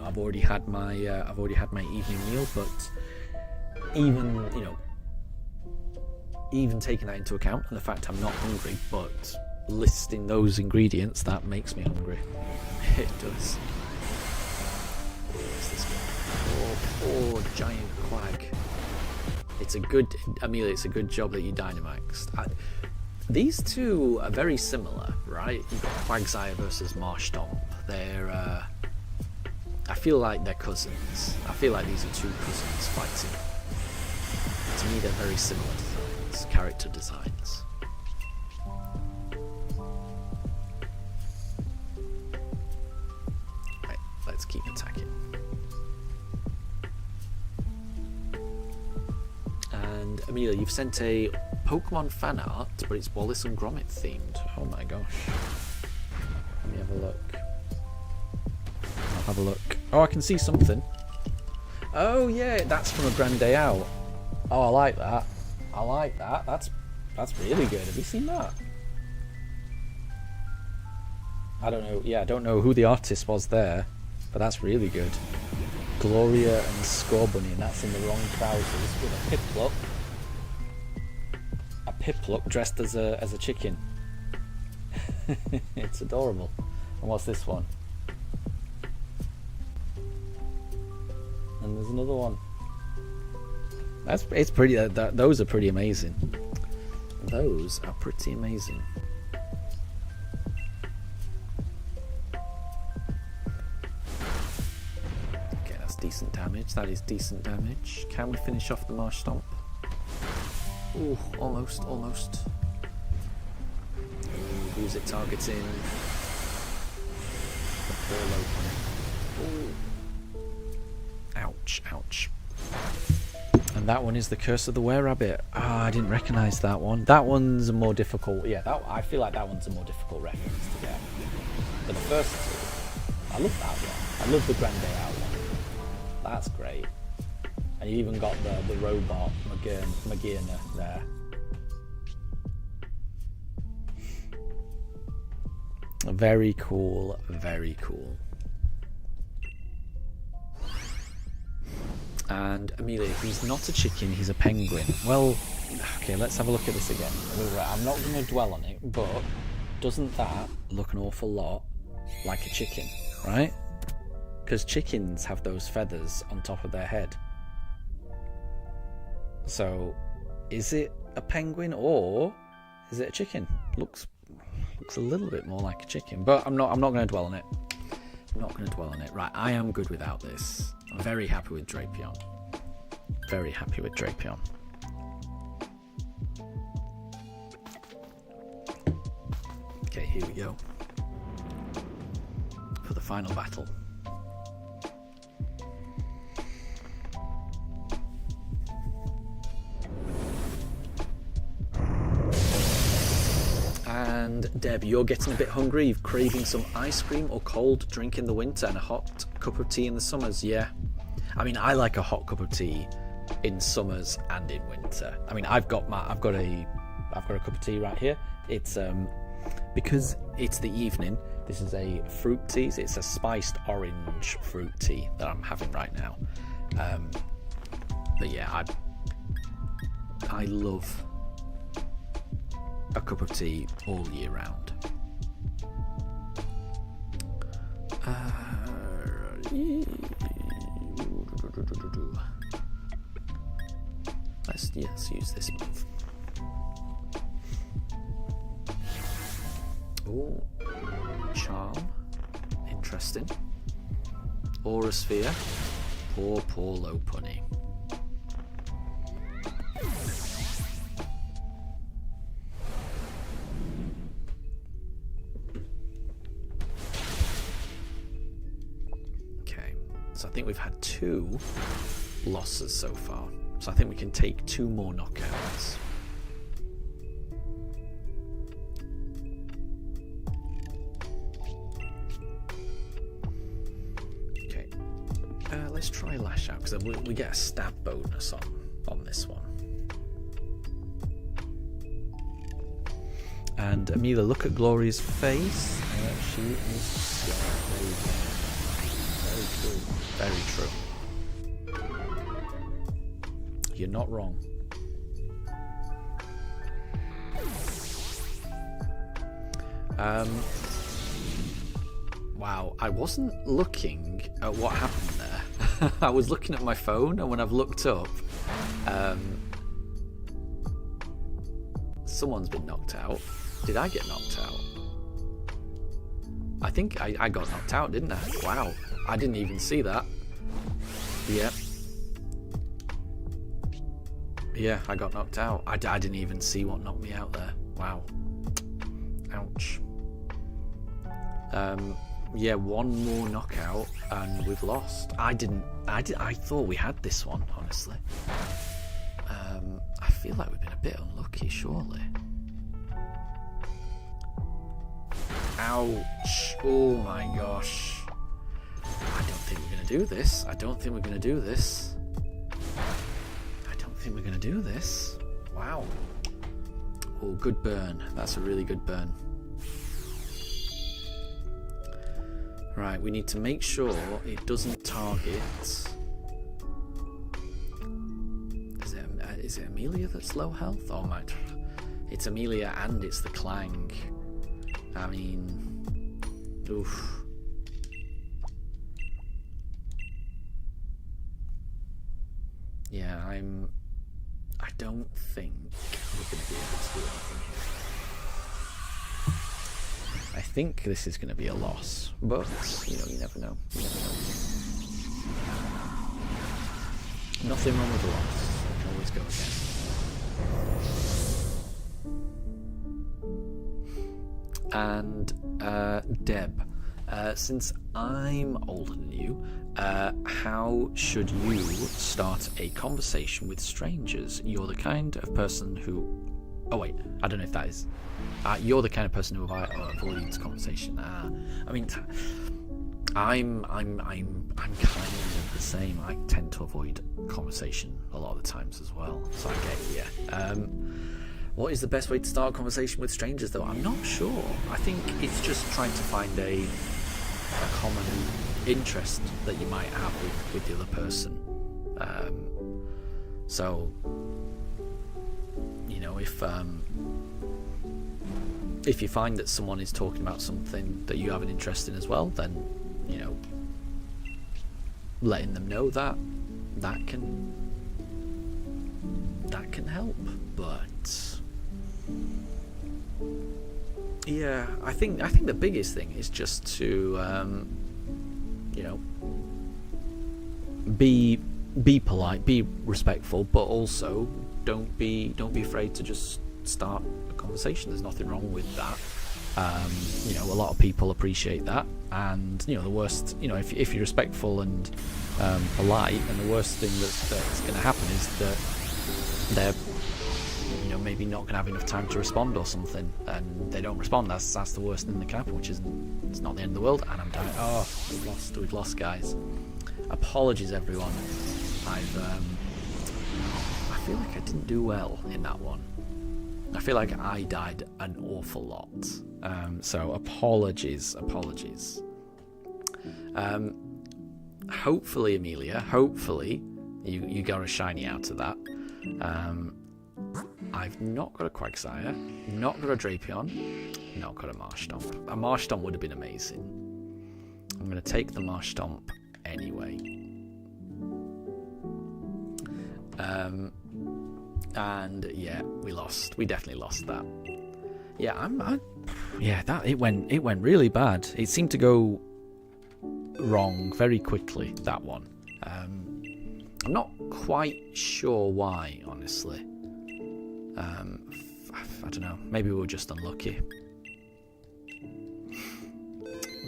I've already had my evening meal. But even taking that into account, and the fact I'm not hungry, but listing those ingredients, that makes me hungry. It does. What's this one? Oh, giant quag. It's a good, Amelia, it's a good job that you Dynamaxed. These two are very similar, right? You've got Quagsire versus Marshtomp. They're, I feel like they're cousins. I feel like these are two cousins fighting. To me, they're very similar designs, character designs. Right, let's keep attacking. And Amelia, you've sent a Pokemon fan art, but it's Wallace and Gromit themed. Oh my gosh. Let me have a look. I'll have a look. Oh, I can see something. Oh yeah, that's from a Grand Day Out. Oh, I like that. I like that. That's really good. Have you seen that? I don't know. Yeah, I don't know who the artist was there, but that's really good. Gloria and Scorbunny, and that's in the wrong trousers with a Piplup. A Piplup dressed as a chicken. It's adorable. And what's this one? And there's another one. It's pretty. Those are pretty amazing. Those are pretty amazing. Decent damage. That is decent damage. Can we finish off the Marsh Stomp? Ooh, almost, almost. Ooh, who's it targeting? The poor low pony. Ooh. Ouch, ouch. And that one is the Curse of the Were-Rabbit. Ah, I didn't recognise that one. That one's a more difficult... Yeah, I feel like that one's a more difficult reference to get. But the first two, I love that one. I love the Grande Out one. That's great. And you even got the robot Magirna there. Very cool, very cool. And Amelia, he's not a chicken, he's a penguin. Well, okay, let's have a look at this again. I'm not going to dwell on it, but doesn't that look an awful lot like a chicken, right? Because chickens have those feathers on top of their head. So, is it a penguin or is it a chicken? Looks a little bit more like a chicken, but I'm not going to dwell on it. I'm not going to dwell on it. Right, I am good without this. I'm very happy with Drapion. Very happy with Drapion. Okay, here we go. For the final battle. And Deb, you're getting a bit hungry. You're craving some ice cream or cold drink in the winter and a hot cup of tea in the summers. Yeah, I mean, I like a hot cup of tea in summers and in winter. I mean, I've got a cup of tea right here. It's because it's the evening. This is a fruit tea. It's a spiced orange fruit tea that I'm having right now. But yeah, I love a cup of tea all year round. Let's use this move. Oh, charm. Interesting. Aura sphere. Poor low punny. So I think we've had 2 losses so far. So I think we can take 2 more knockouts. Okay. Let's try Lash Out, because we get a stab bonus on this one. And Amelia, look at Glory's face. She is scared. Very true. You're not wrong. Wow, I wasn't looking at what happened there. I was looking at my phone, and when I've looked up, someone's been knocked out. Did I get knocked out? I think I got knocked out, didn't I? Wow. I didn't even see that. Yep. Yeah, I got knocked out. I didn't even see what knocked me out there. Wow. Ouch. Yeah, 1 more knockout and we've lost. I thought we had this one, honestly. I feel like we've been a bit unlucky, surely. Ouch. Oh my gosh. I don't think we're going to do this. I don't think we're going to do this. Wow. Oh, good burn. That's a really good burn. Right, we need to make sure it doesn't target... Is it Amelia that's low health? Oh my... It's Amelia and it's the Clang. I mean... Oof. Yeah, I don't think we're going to be able to do anything here. I think this is going to be a loss, but, you never know. Nothing wrong with a loss. I can always go again. And Deb, since I'm older than you, how should you start a conversation with strangers? You're the kind of person who... Oh wait, I don't know if that is... you're the kind of person who avoids conversation. I mean, I'm kind of the same. I tend to avoid conversation a lot of the times as well. So I get what is the best way to start a conversation with strangers, though? I'm not sure. I think it's just trying to find a common interest that you might have with the other person. So, you know, if you find that someone is talking about something that you have an interest in as well, then, you know, letting them know that can help. But yeah, I think the biggest thing is just to you know, be polite, be respectful, but also don't be afraid to just start a conversation. There's nothing wrong with that. You know, a lot of people appreciate that, and you know, the worst, you know, if you're respectful and polite, and the worst thing that's going to happen is that they're, you know, maybe not going to have enough time to respond or something, and they don't respond. That's the worst thing that can happen, which is, it's not the end of the world. And I'm dying. Oh, we've lost, guys. Apologies, everyone. I feel like I didn't do well in that one. I feel like I died an awful lot. So apologies. Hopefully, Amelia, you got a shiny out of that. I've not got a Quagsire, not got a Drapion, not got a Marshtomp. A Marshtomp would have been amazing. I'm going to take the Marshtomp anyway. And yeah, we lost. We definitely lost that. Yeah, it went really bad. It seemed to go wrong very quickly, that one. I'm not quite sure why, honestly. I don't know. Maybe we were just unlucky.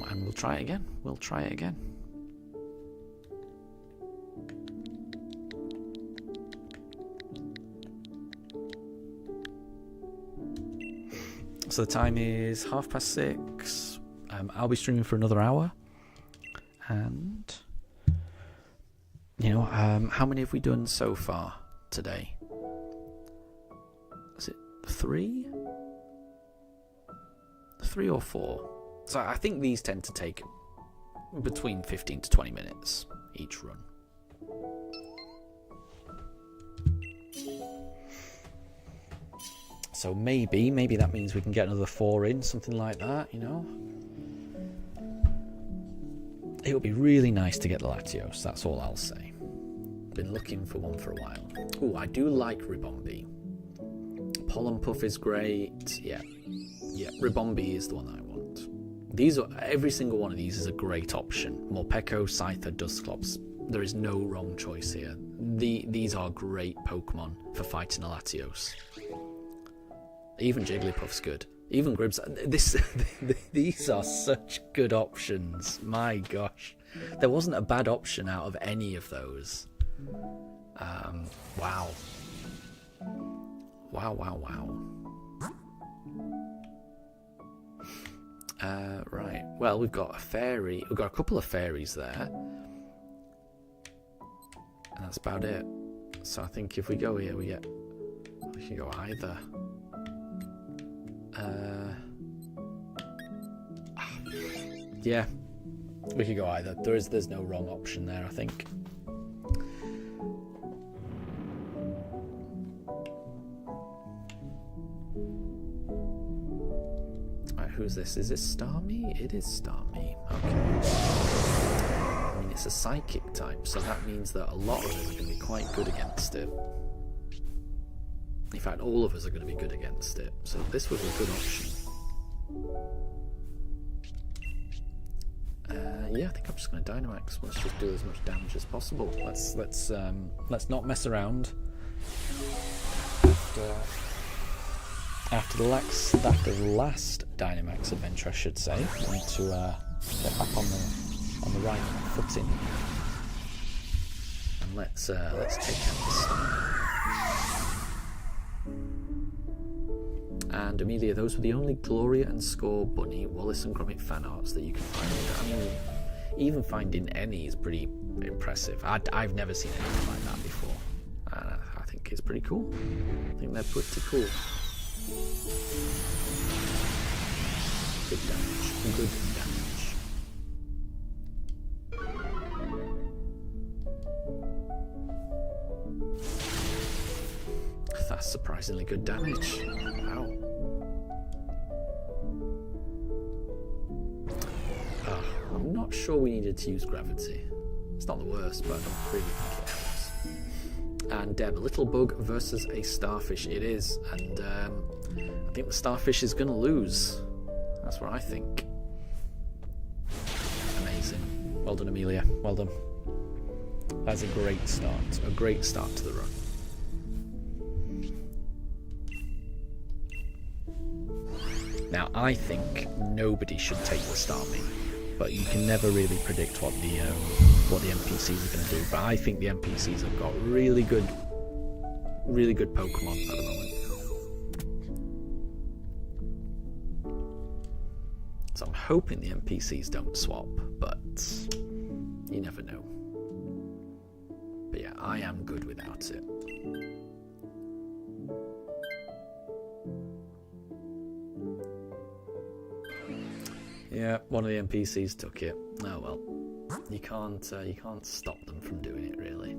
And we'll try it again. So the time is 6:30. I'll be streaming for another hour. And, you know, how many have we done so far today? Is it 3? 3 or 4? So I think these tend to take between 15 to 20 minutes each run. So maybe that means we can get another 4 in, something like that, you know. It would be really nice to get the Latios, that's all I'll say. Been looking for one for a while. Oh, I do like Ribombee. Pollen Puff is great. Yeah, Ribombee is the one that I want. Every single one of these is a great option. Morpeko, Scyther, Dusclops. There is no wrong choice here. These are great Pokemon for fighting a Latios. Even Jigglypuff's good. Even Gribs. These are such good options. My gosh. There wasn't a bad option out of any of those. Wow. Right. Well, we've got a fairy. We've got a couple of fairies there. And that's about it. So I think if we go here, we can go either. Yeah, we could go either. There's no wrong option there, I think. Right, who's this? Is this Starmie? It is Starmie. Okay. I mean, it's a psychic type, so that means that a lot of us are going to be quite good against it. In fact, all of us are going to be good against it. So this was a good option. Yeah, I think I'm just going to Dynamax. Let's just do as much damage as possible. Let's not mess around. after the last Dynamax adventure, I should say, I need to get back on the right footing. And let's take out the star. And Amelia, those were the only Gloria and Score Bunny, Wallace and Gromit fan arts that you can find. I mean, even finding any is pretty impressive. I've never seen anything like that before. I think it's pretty cool. I think they're pretty cool. Good damage. Good damage. That's surprisingly good damage. Wow. I'm not sure we needed to use gravity. It's not the worst, but I don't really think it helps. And Deb, a little bug versus a starfish. It is, and I think the starfish is going to lose. That's what I think. Amazing. Well done, Amelia. Well done. That's a great start. A great start to the run. Now, I think nobody should take the Starmie, but you can never really predict what the NPCs are going to do. But I think the NPCs have got really good Pokemon at the moment. So I'm hoping the NPCs don't swap, but you never know. But yeah, I am good without it. Yeah, one of the NPCs took it. Oh well, you can't stop them from doing it, really.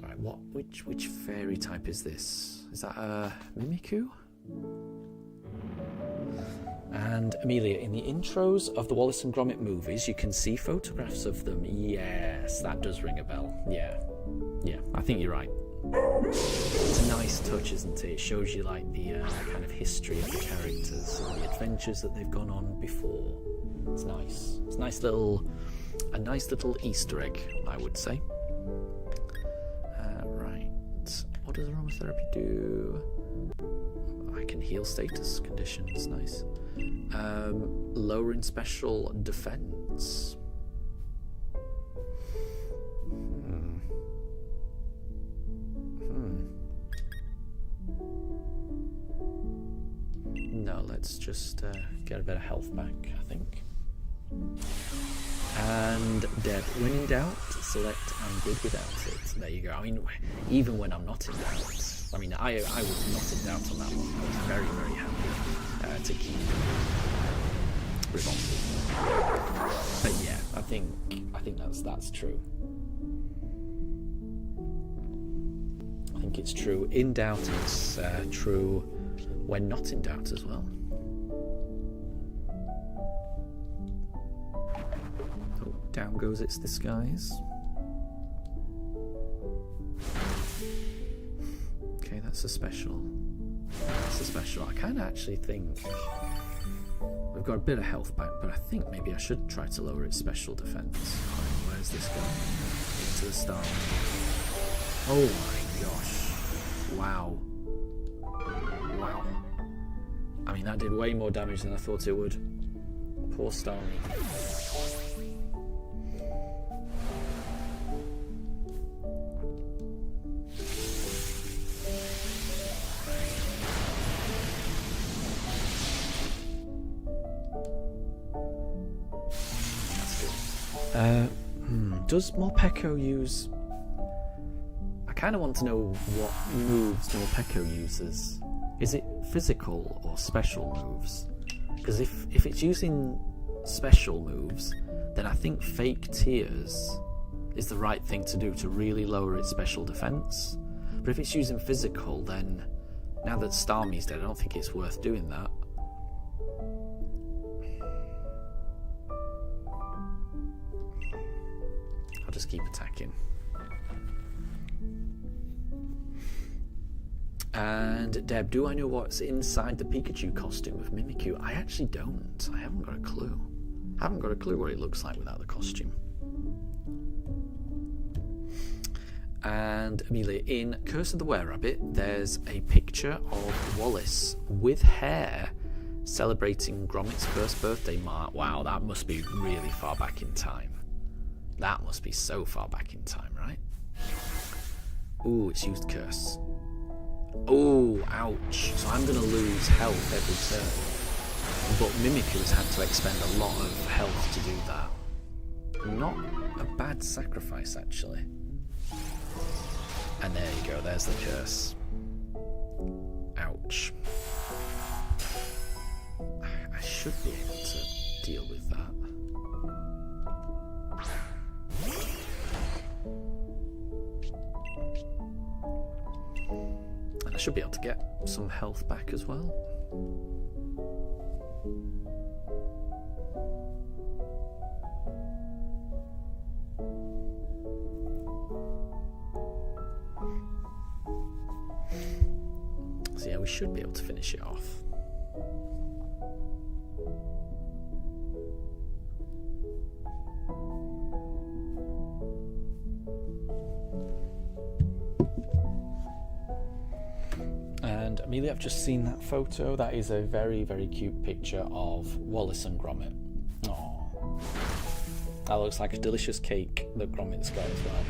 All right, which fairy type is this? Is that a Mimikyu? And Amelia, in the intros of the Wallace and Gromit movies, you can see photographs of them. Yes, that does ring a bell. Yeah, I think you're right. It's a nice touch, isn't it? It shows you like the kind of history of the characters and the adventures that they've gone on before. It's nice. It's a nice little Easter egg, I would say. Right. What does aromatherapy do? I can heal status conditions. Nice. Lowering special defense. No, let's just get a bit of health back, I think. And Deb, when in doubt, select I'm good without it. There you go. I mean, even when I'm not in doubt. I mean, I was not in doubt on that one. I was very, very happy to keep revolving. But yeah, I think that's true. I think it's true. In doubt, it's true when not in doubt as well. Oh, down goes its disguise. Okay, that's a special. That's a special. I kind of actually think we've got a bit of health back, but I think maybe I should try to lower its special defense. Right, where's this going? Into the star. Oh my gosh. Wow. Wow. I mean, that did way more damage than I thought it would. Poor Starmie. That's good. Does Morpeko use... I kind of want to know what moves Morpeko uses. Is it physical or special moves? Because if it's using special moves, then I think Fake Tears is the right thing to do to really lower its special defense. But if it's using physical, then now that Starmie's dead, I don't think it's worth doing that. I'll just keep attacking. And Deb, do I know what's inside the Pikachu costume of Mimikyu? I actually don't. I haven't got a clue. I haven't got a clue what it looks like without the costume. And Amelia, in Curse of the Were-Rabbit, there's a picture of Wallace with hair celebrating Gromit's first birthday. Wow, that must be really far back in time. That must be so far back in time, right? Ooh, it's used Curse. Oh, ouch. So I'm going to lose health every turn. But Mimikyu has had to expend a lot of health to do that. Not a bad sacrifice, actually. And there you go, there's the Curse. Ouch. I should be able to deal with that. And I should be able to get some health back as well. So yeah, we should be able to finish it off. And Amelia, I've just seen that photo. That is a very, very cute picture of Wallace and Gromit. Aww. That looks like a delicious cake that Gromit's got as well.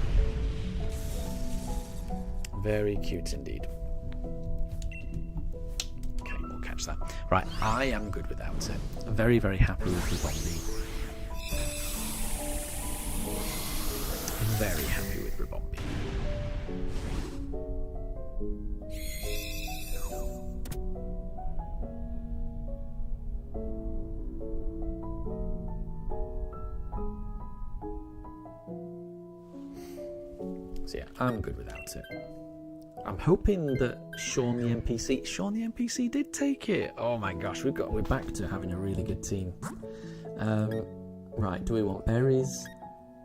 Very cute indeed. Okay, we'll catch that. Right, I am good without it. Very, very happy with Ribombi. Very happy with Ribombi. So yeah, I'm good without it. I'm hoping that Sean the NPC did take it. Oh my gosh, we're back to having a really good team. Right, do we want berries?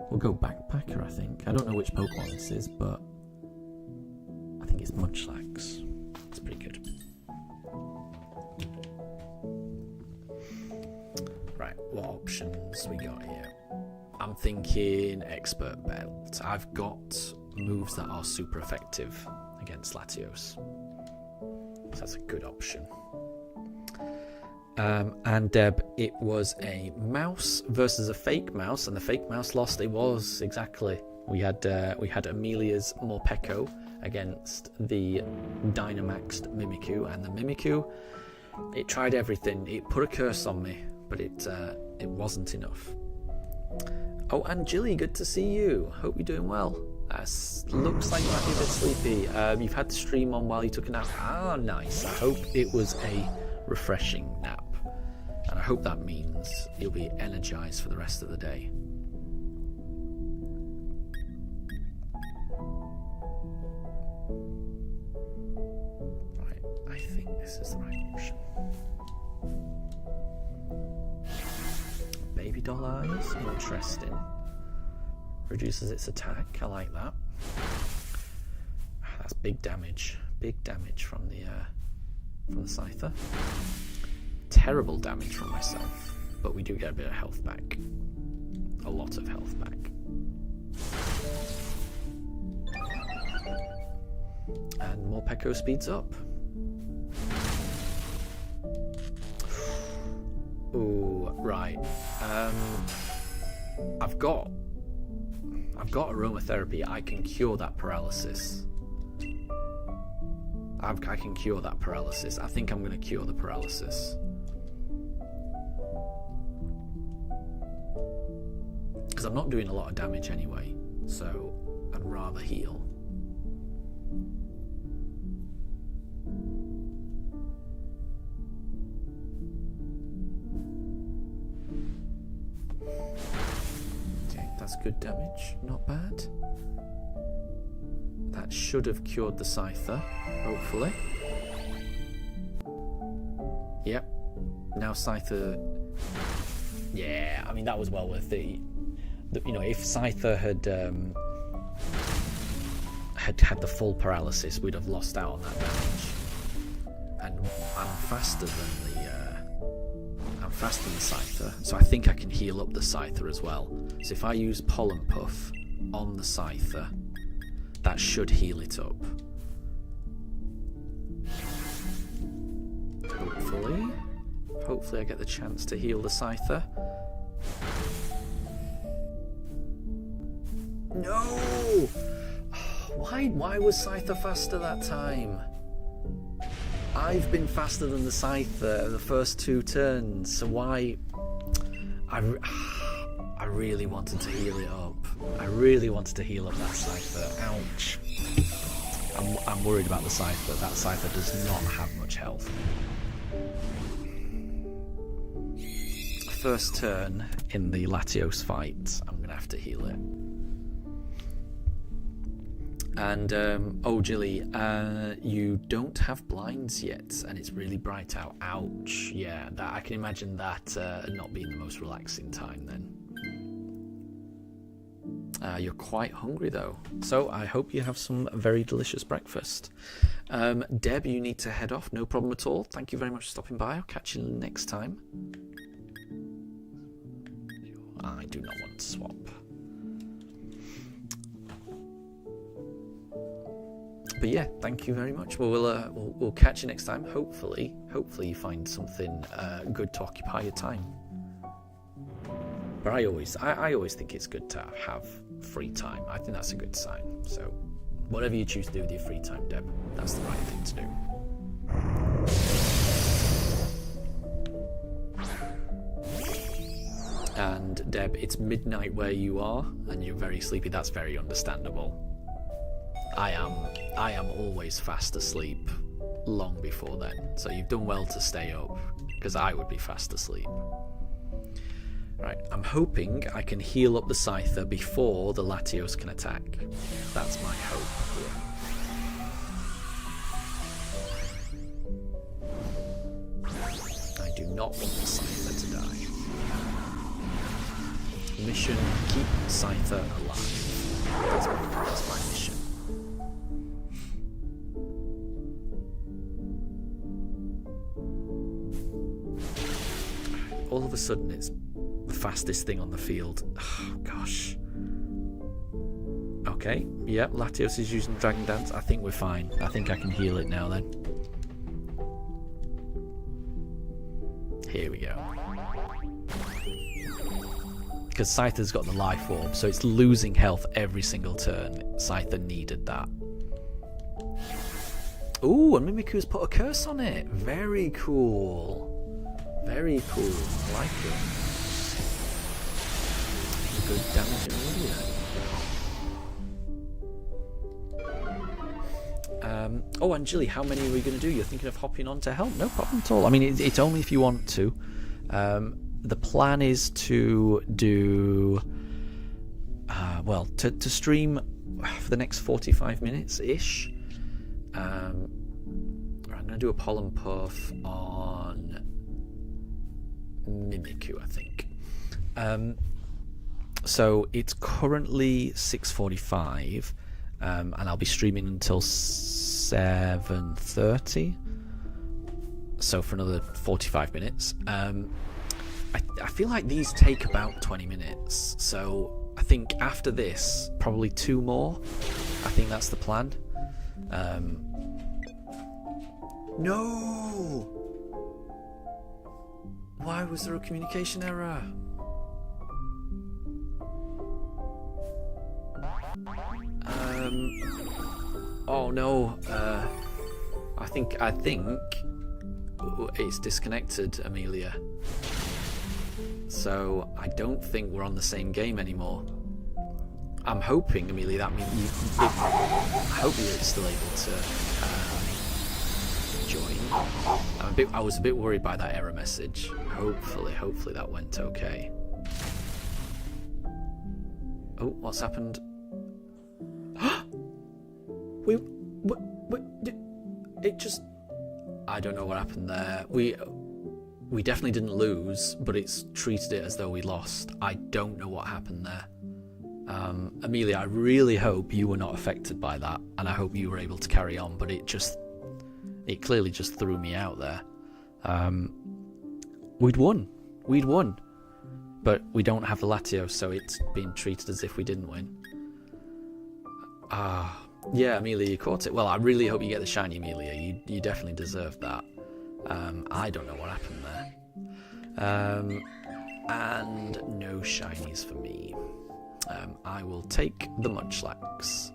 We'll go backpacker, I think. I don't know which Pokemon this is, but I think it's Munchlax. It's pretty good. Right, what options we got here? I'm thinking Expert Belt. I've got moves that are super effective against Latios. So that's a good option. And Deb, it was a mouse versus a fake mouse, and the fake mouse lost. It was exactly. We had Amelia's Morpeko against the Dynamaxed Mimikyu, and the Mimikyu, it tried everything. It put a curse on me, but it wasn't enough. Oh, and Jilly, good to see you. Hope you're doing well. Looks like you might be a bit sleepy. You've had the stream on while you took a nap. Ah, nice. I hope it was a refreshing nap. And I hope that means you'll be energized for the rest of the day. Right, I think this is the right option. Baby doll eyes, interesting. Reduces its attack, I like that. That's big damage. Big damage from the Scyther. Terrible damage from myself, but we do get a bit of health back. A lot of health back. And Morpeko speeds up. Ooh, right. I've got aromatherapy. I can cure that paralysis. I can cure that paralysis. I think I'm going to cure the paralysis. Because I'm not doing a lot of damage anyway, so I'd rather heal. Okay, that's good damage. Not bad. That should have cured the Scyther, hopefully. Yep. Now Scyther... Yeah, I mean, that was well worth it. You know, if Scyther had the full paralysis, we'd have lost out on that damage. And I'm faster than the Scyther, so I think I can heal up the Scyther as well. So if I use Pollen Puff on the Scyther, That should heal it up. Hopefully I get the chance to heal the Scyther. No! Why was Scyther faster that time? I've been faster than the Scyther the first 2 turns, so why... I really wanted to heal it up. I really wanted to heal up that Scyther. Ouch. I'm worried about the Scyther. That Scyther does not have much health. First turn in the Latios fight, I'm going to have to heal it. And, oh Jilly, you don't have blinds yet, and it's really bright out. Ouch. Yeah, that, I can imagine that not being the most relaxing time then. You're quite hungry though, so I hope you have some very delicious breakfast. Deb, you need to head off, no problem at all. Thank you very much for stopping by. I'll catch you next time. I do not want to swap. But yeah, thank you very much. We'll catch you next time. Hopefully you find something good to occupy your time. But I always think it's good to have free time. I think that's a good sign. So whatever you choose to do with your free time, Deb, that's the right thing to do. And Deb, it's midnight where you are, and you're very sleepy. That's very understandable. I am always fast asleep long before then. So you've done well to stay up, because I would be fast asleep. Right, I'm hoping I can heal up the Scyther before the Latios can attack. That's my hope here. I do not want the Scyther to die. Mission, keep Scyther alive. That's my mission. All of a sudden it's the fastest thing on the field. Oh, gosh. Okay, yeah, Latios is using Dragon Dance. I think we're fine. I think I can heal it now then. Here we go. Because Scyther's got the life orb, so it's losing health every single turn. Scyther needed that. Ooh, and Mimikyu's put a curse on it. Very cool. Very cool. I like it. Good damage earlier. Oh, and Jilly, how many are we going to do? You're thinking of hopping on to help? No problem at all. I mean, it's only if you want to. The plan is to do, well, to stream for the next 45 minutes-ish. I'm going to do a pollen puff on Mimikyu, I think. So it's currently 6:45, and I'll be streaming until 7:30. So for another 45 minutes. I feel like these take about 20 minutes, so I think after this, probably 2 more. I think that's the plan. No! Why was there a communication error? Oh no, I think it's disconnected, Amelia. So I don't think we're on the same game anymore. I'm hoping, Amelia, that means I hope you're still able to join. I was a bit worried by that error message. Hopefully that went okay. Oh, what's happened? It just... I don't know what happened there. We definitely didn't lose, but it's treated it as though we lost. I don't know what happened there. Amelia, I really hope you were not affected by that, and I hope you were able to carry on, but it clearly just threw me out there. We'd won, but we don't have the Latios, so it's being treated as if we didn't win. Yeah, Amelia, you caught it. Well, I really hope you get the shiny, Amelia. You definitely deserve that. I don't know what happened there. And no shinies for me. I will take the Munchlax.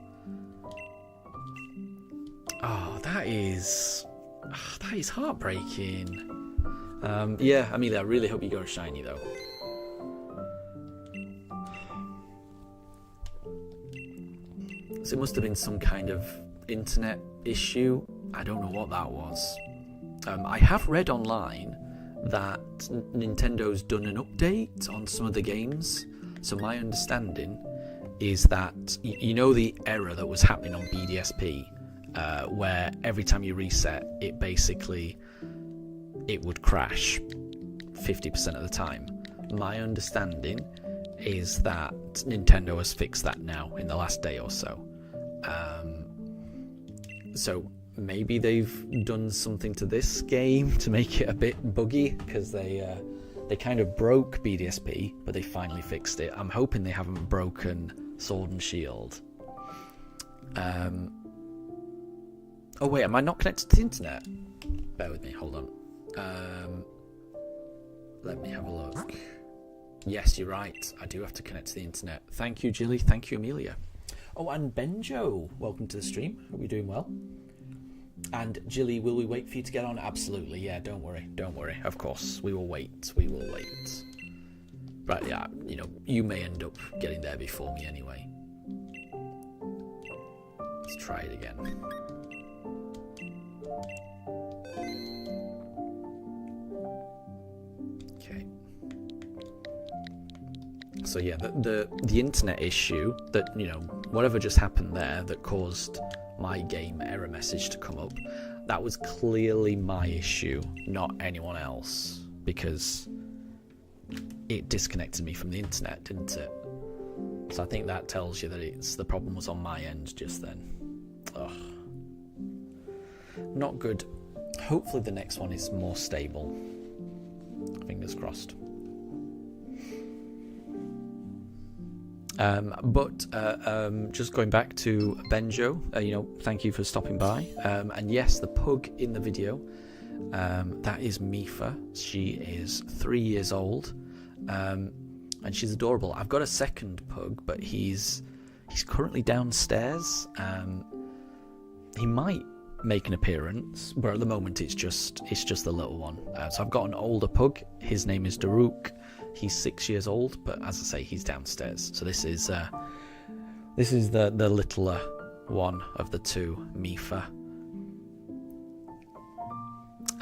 Oh, that is heartbreaking. Yeah, Amelia, I really hope you got a shiny though. So it must have been some kind of internet issue. I don't know what that was. I have read online that Nintendo's done an update on some of the games. So my understanding is that, you know, the error that was happening on BDSP, where every time you reset, it would crash 50% of the time. My understanding is that Nintendo has fixed that now in the last day or so. So maybe they've done something to this game to make it a bit buggy, because they kind of broke BDSP, but they finally fixed it. I'm hoping they haven't broken Sword and Shield. Oh wait, am I not connected to the internet? Bear with me, hold on. Let me have a look. Yes, you're right. I do have to connect to the internet. Thank you, Jilly. Thank you, Amelia. Oh, and Benjo, welcome to the stream. Hope you're doing well. And Jilly, will we wait for you to get on? Absolutely, yeah, don't worry. Don't worry. Of course, we will wait. We will wait. But yeah, you know, you may end up getting there before me anyway. Let's try it again. Okay. So yeah, the internet issue that, you know, whatever just happened there that caused my game error message to come up, that was clearly my issue, not anyone else, because it disconnected me from the internet, didn't it? So I think that tells you that the problem was on my end just then. Ugh. Not good. Hopefully the next one is more stable. Fingers crossed. Just going back to Benjo, you know, thank you for stopping by. And yes, the pug in the video, that is Mifa. She is 3 years old, and she's adorable. I've got a second pug, but he's currently downstairs. He might make an appearance, but at the moment it's just the little one. So I've got an older pug. His name is Daruk. He's 6 years old, but as I say, he's downstairs. So this is the littler one of the two, Mifa.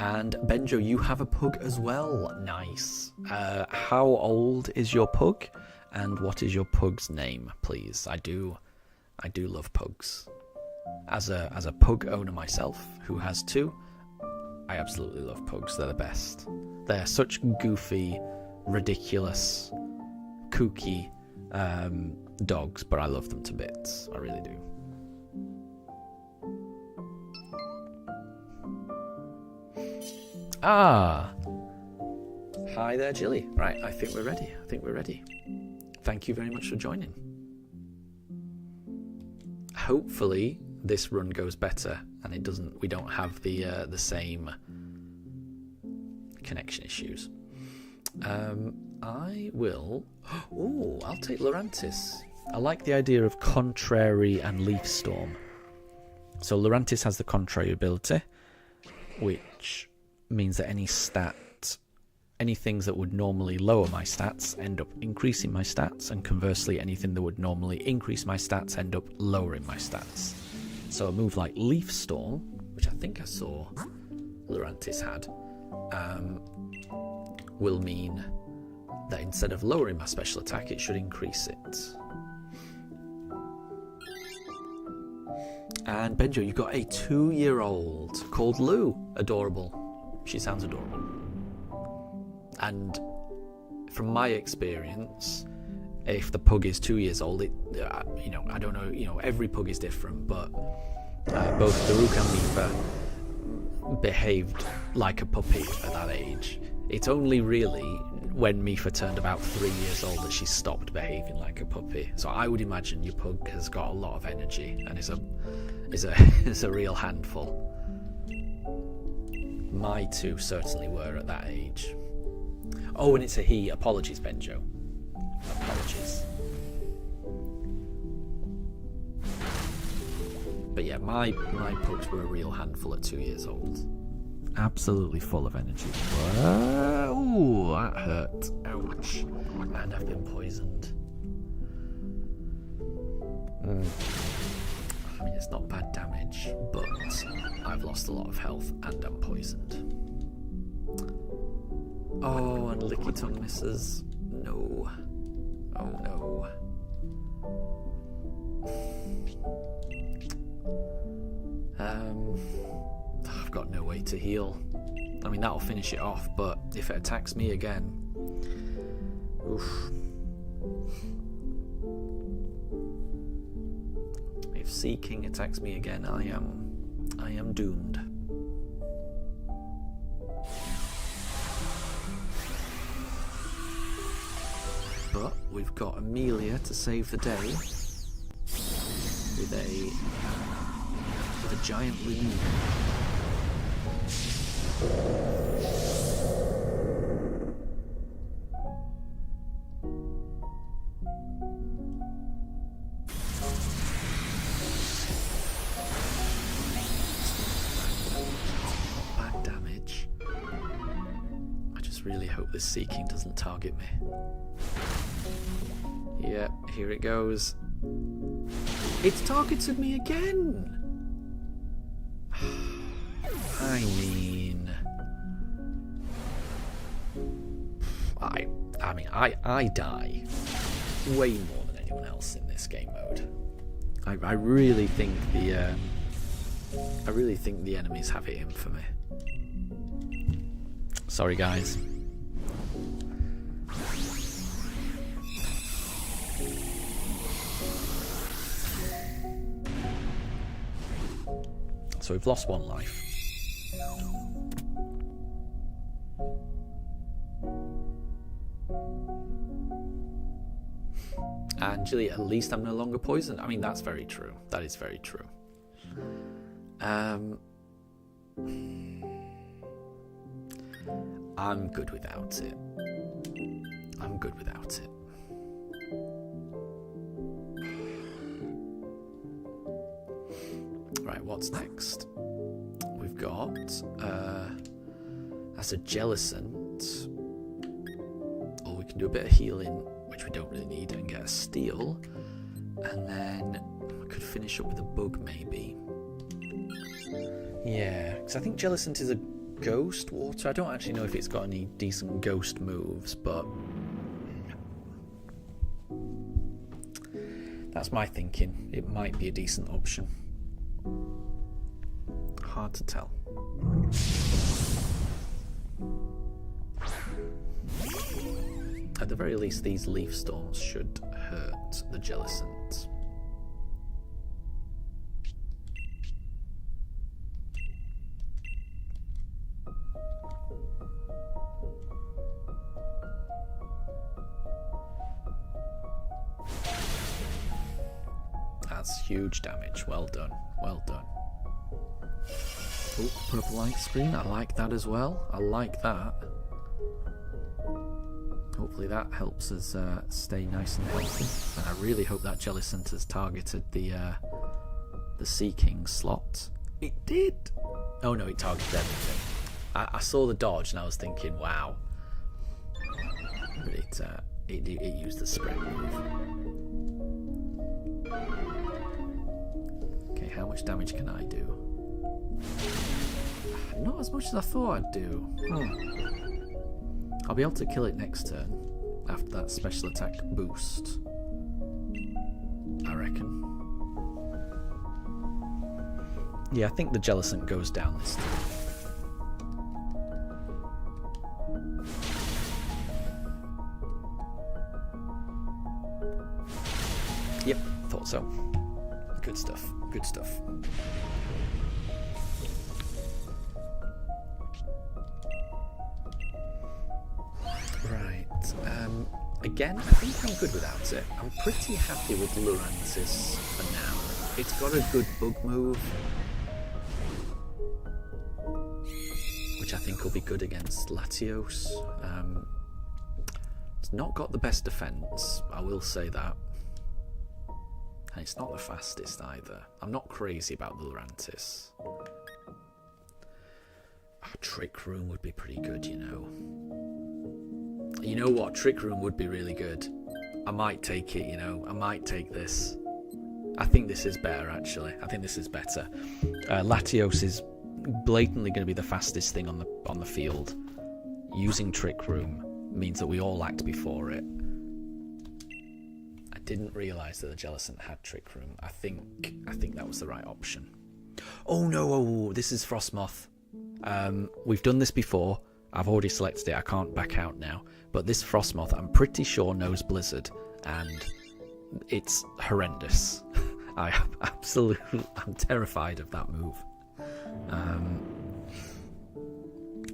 And Benjo, you have a pug as well. Nice. How old is your pug, and what is your pug's name, please? I do love pugs. As a pug owner myself, who has two, I absolutely love pugs. They're the best. They're such goofy, ridiculous, kooky dogs, but I love them to bits. I really do. Ah, hi there, Jilly. Right, I think we're ready. Thank you very much for joining. Hopefully this run goes better and we don't have the same connection issues. I will... Oh, I'll take Lurantis. I like the idea of Contrary and Leaf Storm. So Lurantis has the Contrary ability, which means that any things that would normally lower my stats end up increasing my stats, and conversely, anything that would normally increase my stats end up lowering my stats. So a move like Leaf Storm, which I think I saw Lurantis had, will mean that instead of lowering my special attack, it should increase it. And Benjo, you've got a 2-year-old called Lou. Adorable. She sounds adorable. And from my experience, if the pug is 2 years old, I don't know, every pug is different, but both Daruk and Mifa behaved like a puppy at that age. It's only really when Mifa turned about 3 years old that she stopped behaving like a puppy. So I would imagine your pug has got a lot of energy and is a real handful. My two certainly were at that age. Oh, and it's a he. Apologies, Benjo. Apologies. But yeah, my pugs were a real handful at 2 years old. Absolutely full of energy. Ooh, that hurt. Ouch. And I've been poisoned. I mean, it's not bad damage, but I've lost a lot of health and I'm poisoned. Oh, and Licky Tongue misses. No. Oh no. I've got no way to heal. I mean, that'll finish it off, but if it attacks me again... Oof. If Sea King attacks me again, I am doomed. But we've got Amelia to save the day with a giant loon. Bad damage. I just really hope this Sea King doesn't target me. Yeah, here it goes. It's targeted me again! I mean... I die way more than anyone else in this game mode. I really think the enemies have it in for me. Sorry, guys. So we've lost one life. And Jilly, at least I'm no longer poisoned. I mean, that's very true. That is very true. I'm good without it. I'm good without it. Right, what's next? We've got that's a Jellicent. Or we can do a bit of healing, which we don't really need, and get a steal. And then we could finish up with a bug, maybe. Yeah, because I think Jellicent is a ghost water. I don't actually know if it's got any decent ghost moves, but that's my thinking. It might be a decent option. Hard to tell. At the very least, these leaf storms should hurt the Jellicent. That's huge damage. Well done. Well done. Oh, purple light screen. I like that as well. I like that. Hopefully that helps us stay nice and healthy. And I really hope that Jellicent has targeted the Sea King slot. It did! Oh no, it targeted everything. I saw the dodge and I was thinking, wow. But it used the spread move. Okay, how much damage can I do? Not as much as I thought I'd do. I'll be able to kill it next turn after that special attack boost, I reckon. Yeah, I think the Jellicent goes down this turn. Yep, thought so. Good stuff, good stuff. Right. Again, I think I'm good without it. I'm pretty happy with Lurantis for now. It's got a good bug move, which I think will be good against Latios. It's not got the best defense, I will say that. And it's not the fastest either. I'm not crazy about the Lurantis. Trick Room would be pretty good, you know. You know what? Trick Room would be really good. I might take it, you know. I might take this. I think this is better, actually. I think this is better. Latios is blatantly going to be the fastest thing on the field. Using Trick Room means that we all act before it. I didn't realise that the Jellicent had Trick Room. I think that was the right option. Oh no! This is Frostmoth. We've done this before. I've already selected it. I can't back out now. But this Frostmoth, I'm pretty sure knows Blizzard, and it's horrendous. I'm terrified of that move.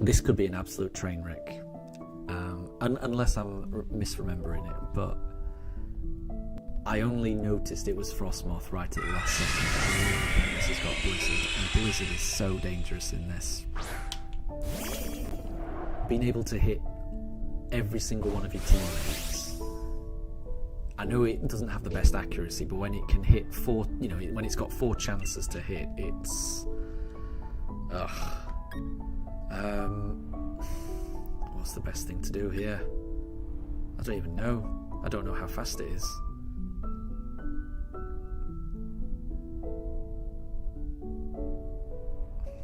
This could be an absolute train wreck, unless I'm misremembering it. But I only noticed it was Frostmoth right at the last second. This has got Blizzard, and Blizzard is so dangerous in this. Being able to hit every single one of your teammates. I know it doesn't have the best accuracy, but when it can hit four, you know, when it's got 4 chances to hit, it's... What's the best thing to do here? I don't even know. I don't know how fast it is.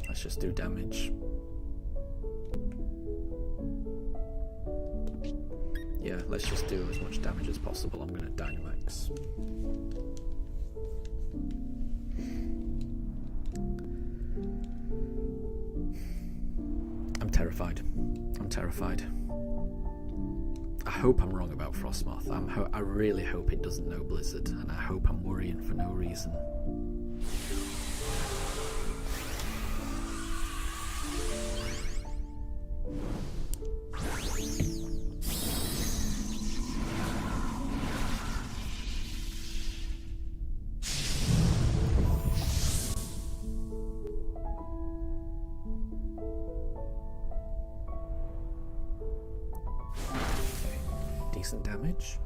Let's just do damage. Yeah, let's just do as much damage as possible. I'm going to Dynamax. I'm terrified. I'm terrified. I hope I'm wrong about Frostmoth. I really hope it doesn't know Blizzard, and I hope I'm worrying for no reason.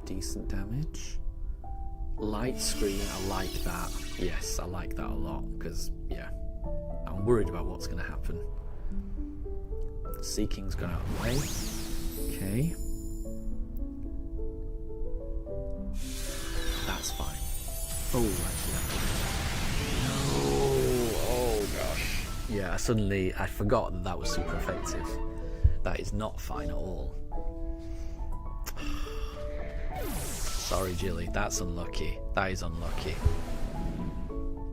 Decent damage. Light screen, I like that. Yes, I like that a lot, because, yeah, I'm worried about what's going to happen. Seeking's gone out of the way. Okay. That's fine. Oh, actually. Oh gosh. Yeah, suddenly I forgot that was super effective. That is not fine at all. Sorry, Jilly, that's unlucky. That is unlucky.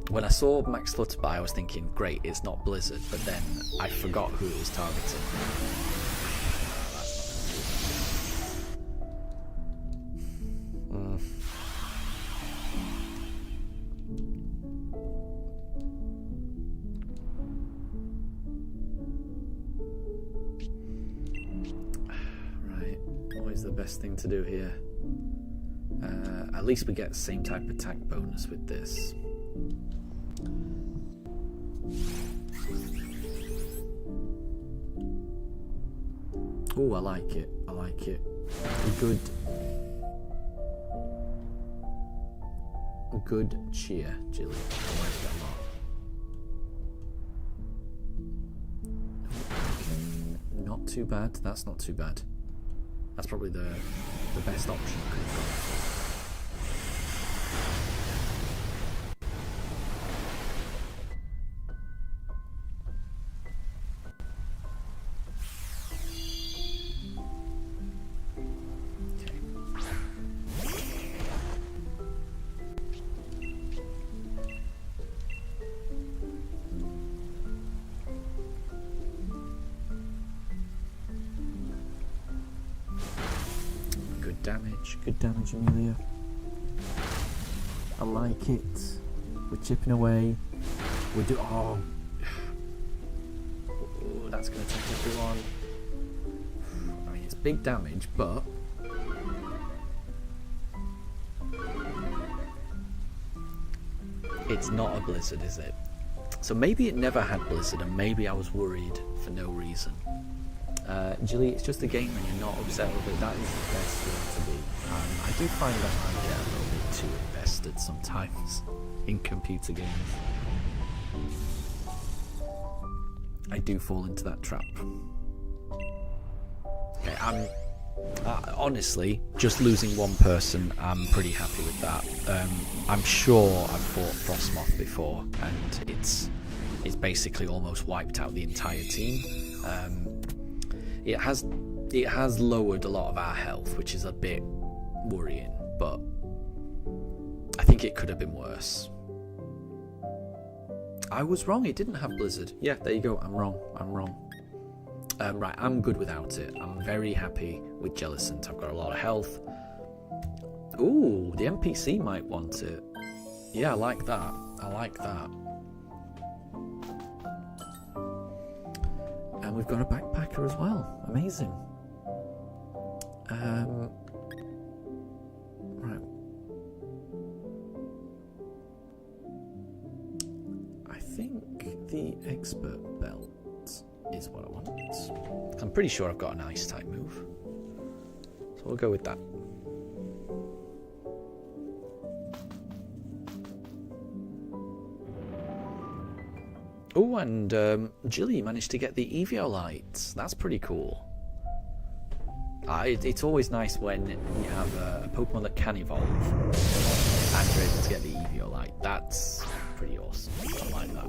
When I saw Max Flutterby, I was thinking, great, it's not Blizzard, but then I forgot who it was targeting. Right, what is the best thing to do here? At least we get the same type of attack bonus with this. Oh, I like it. I like it. Good cheer, Jilly. I like that a lot. Okay, not too bad. That's not too bad. That's probably the best option I could have gone for. Good damage, Amelia. I like it. We're chipping away. We do. Oh, that's going to take everyone. I mean, it's big damage, but It's not a blizzard, is it? So maybe it never had blizzard, and maybe I was worried for no reason. Jilly, it's just a game and you're not upset with it. That is the best way to be. I do find that I get a little bit too invested sometimes in computer games. I do fall into that trap. Okay, honestly, just losing one person, I'm pretty happy with that. I'm sure I've fought Frostmoth before, and it's basically almost wiped out the entire team. It has lowered a lot of our health, which is a bit worrying, but I think it could have been worse. I was wrong, it didn't have Blizzard. Yeah, there you go, I'm wrong. Right, I'm good without it. I'm very happy with Jellicent. I've got a lot of health. Ooh, the NPC might want it. Yeah, I like that. And we've got a backpacker as well. Amazing. Right. I think the expert belt is what I want. I'm pretty sure I've got an ice type move. So we'll go with that. Oh, and Jilly managed to get the Eviolite. That's pretty cool. It's always nice when you have a Pokemon that can evolve and you're able to get the Eviolite. That's pretty awesome. I like that.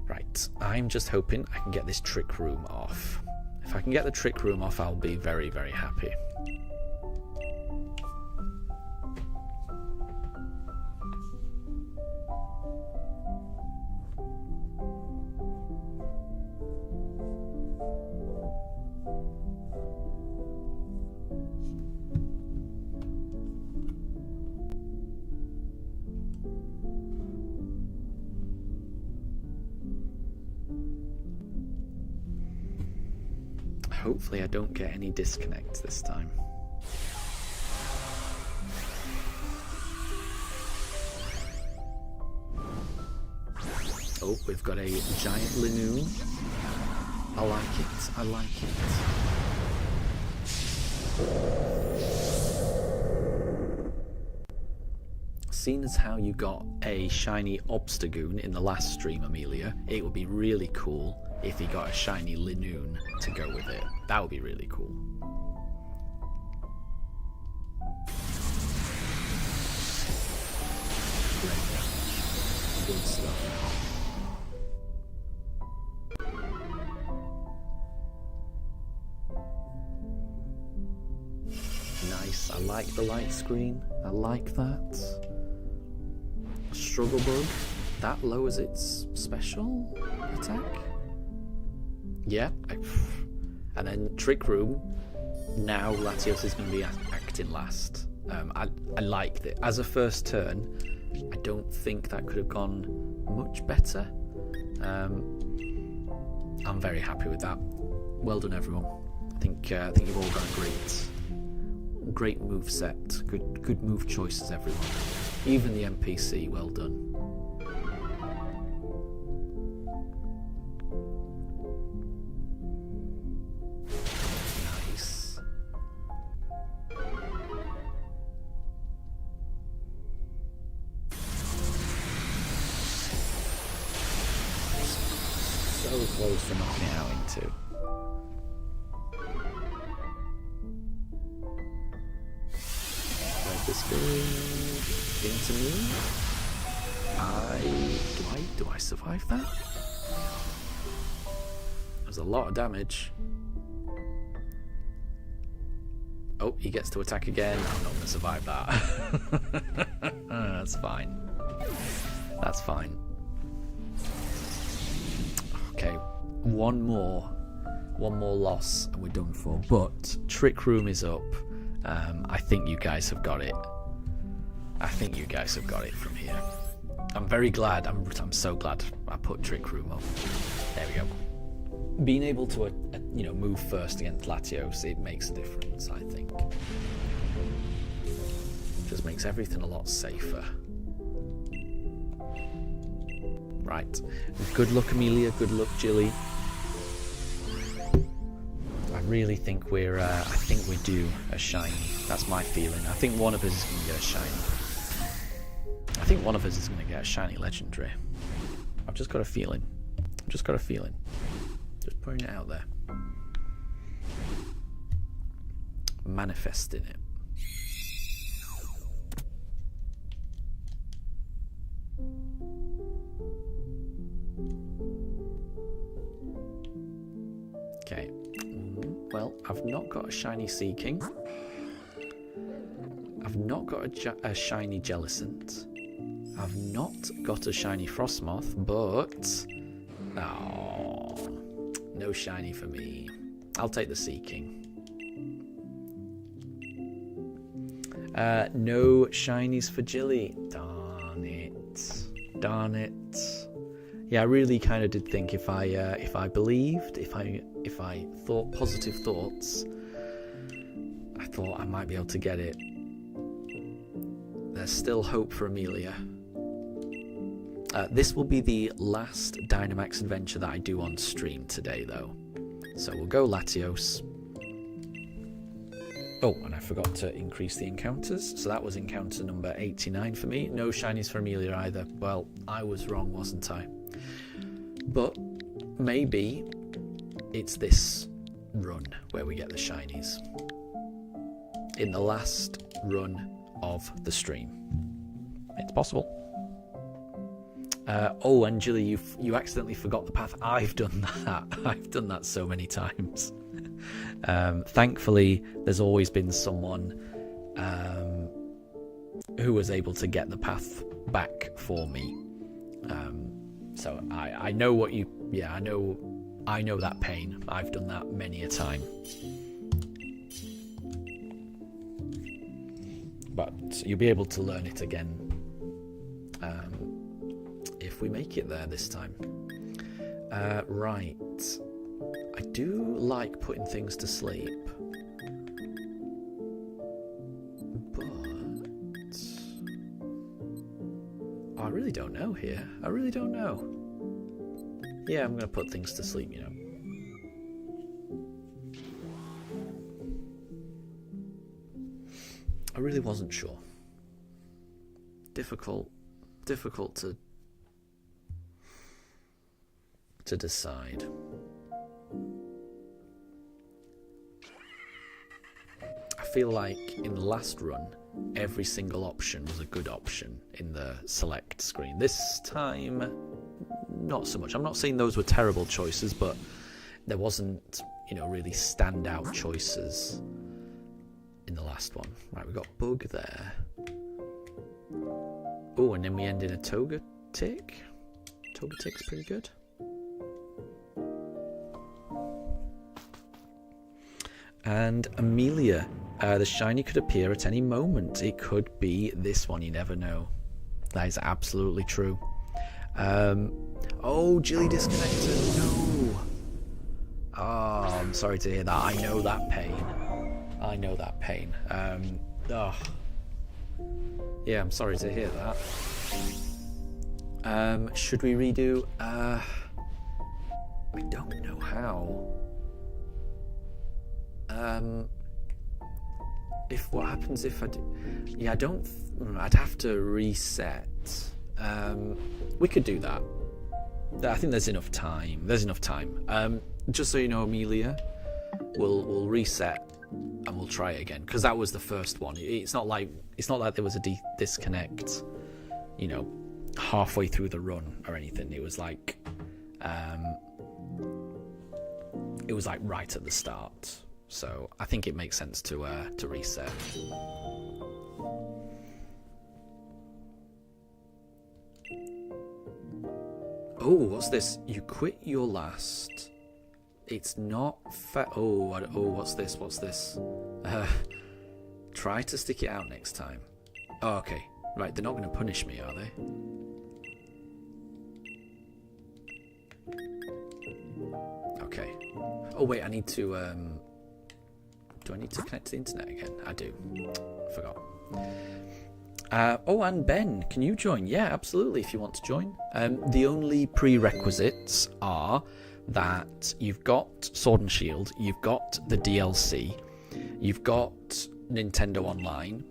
Right, I'm just hoping I can get this Trick Room off. If I can get the Trick Room off, I'll be very, very happy. Hopefully I don't get any disconnects this time. Oh, we've got a giant Linoon. I like it. Seeing as how you got a shiny Obstagoon in the last stream, Amelia, it would be really cool if he got a shiny Linoon to go with it. That would be really cool. Good stuff. Nice, I like the light screen. I like that. Struggle Bug, that lowers its special attack? Yeah, and then Trick Room. Now Latios is going to be acting last. I liked it as a first turn. I don't think that could have gone much better. I'm very happy with that. Well done, everyone. I think you've all got a great move set. Good move choices, everyone. Even the NPC. Well done. So close to knocking it out into. Like this going into me? Do I survive that? There's a lot of damage. Oh, he gets to attack again. I'm not going to survive that. That's fine. That's fine. Okay, one more loss and we're done for. But Trick Room is up. I think you guys have got it. I think you guys have got it from here. I'm very glad. I'm so glad I put Trick Room up. There we go. Being able to move first against Latios, it makes a difference. I think just makes everything a lot safer. Right. Good luck, Amelia. Good luck, Jilly. I really think we're, I think we're due a shiny. That's my feeling. I think one of us is going to get a shiny. I think one of us is going to get a shiny legendary. I've just got a feeling. Just putting it out there. Manifesting it. Okay. Well, I've not got a shiny Sea King. I've not got a shiny Jellicent. I've not got a shiny Frostmoth, but... Oh, no shiny for me. I'll take the Sea King. No shinies for Jilly. Darn it. Darn it. Yeah, I really kind of did think if I believed, if I thought positive thoughts, I thought I might be able to get it. There's still hope for Amelia. This will be the last Dynamax adventure that I do on stream today, though. So we'll go Latios. Oh, and I forgot to increase the encounters. So that was encounter number 89 for me. No shinies for Amelia either. Well, I was wrong, wasn't I? But maybe it's this run where we get the shinies. In the last run of the stream. It's possible. Oh, and Jilly, you accidentally forgot the path. I've done that. I've done that so many times. Thankfully, there's always been someone who was able to get the path back for me. So I know what you... Yeah, I know that pain. I've done that many a time. But you'll be able to learn it again if we make it there this time. Right. I do like putting things to sleep. But... I really don't know here. I really don't know. Yeah, I'm going to put things to sleep, you know. I really wasn't sure. Difficult to decide. I feel like in the last run, every single option was a good option in the select screen. This time, not so much. I'm not saying those were terrible choices, but there wasn't, you know, really standout choices in the last one. Right, we got Bug there. Oh, and then we end in a Togetic. Togetic's pretty good. And Amelia, the shiny could appear at any moment. It could be this one, you never know. That is absolutely true. Oh, Jilly disconnected. No. Oh, I'm sorry to hear that. I know that pain. I know that pain. Oh. Yeah, I'm sorry to hear that. Should we redo? I don't know how. What happens if I do? Yeah, I'd have to reset. We could do that. I think there's enough time. Just so you know, Amelia, we'll reset and we'll try it again, because that was the first one. It's not like there was a disconnect, you know, halfway through the run or anything. It was like right at the start. So I think it makes sense to reset. Oh, what's this? You quit your last. It's not fair. Oh, what's this? What's this? Try to stick it out next time. Oh, okay. Right, they're not going to punish me, are they? Okay. Oh, wait, I need to... Do I need to connect to the internet again? I do. I forgot. Oh, and Ben, can you join? Yeah, absolutely, if you want to join. The only prerequisites are that you've got Sword and Shield, you've got the DLC, you've got Nintendo Online,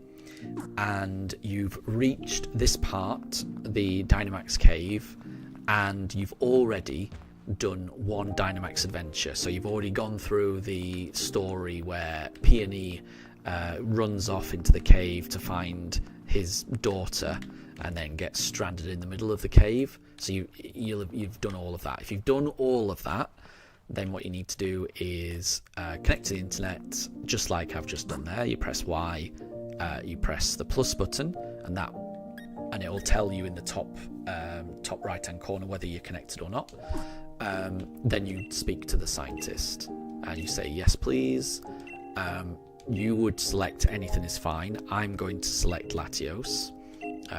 and you've reached this part, the Dynamax Cave, and you've already done one Dynamax adventure. So you've already gone through the story where Peony runs off into the cave to find his daughter and then gets stranded in the middle of the cave. So you've done all of that. If you've done all of that, then what you need to do is connect to the internet, just like I've just done there. You press Y, you press the plus button, and it will tell you in the top right hand corner whether you're connected or not. Then you speak to the scientist and you say yes please. You would select anything is fine. I'm going to select Latios.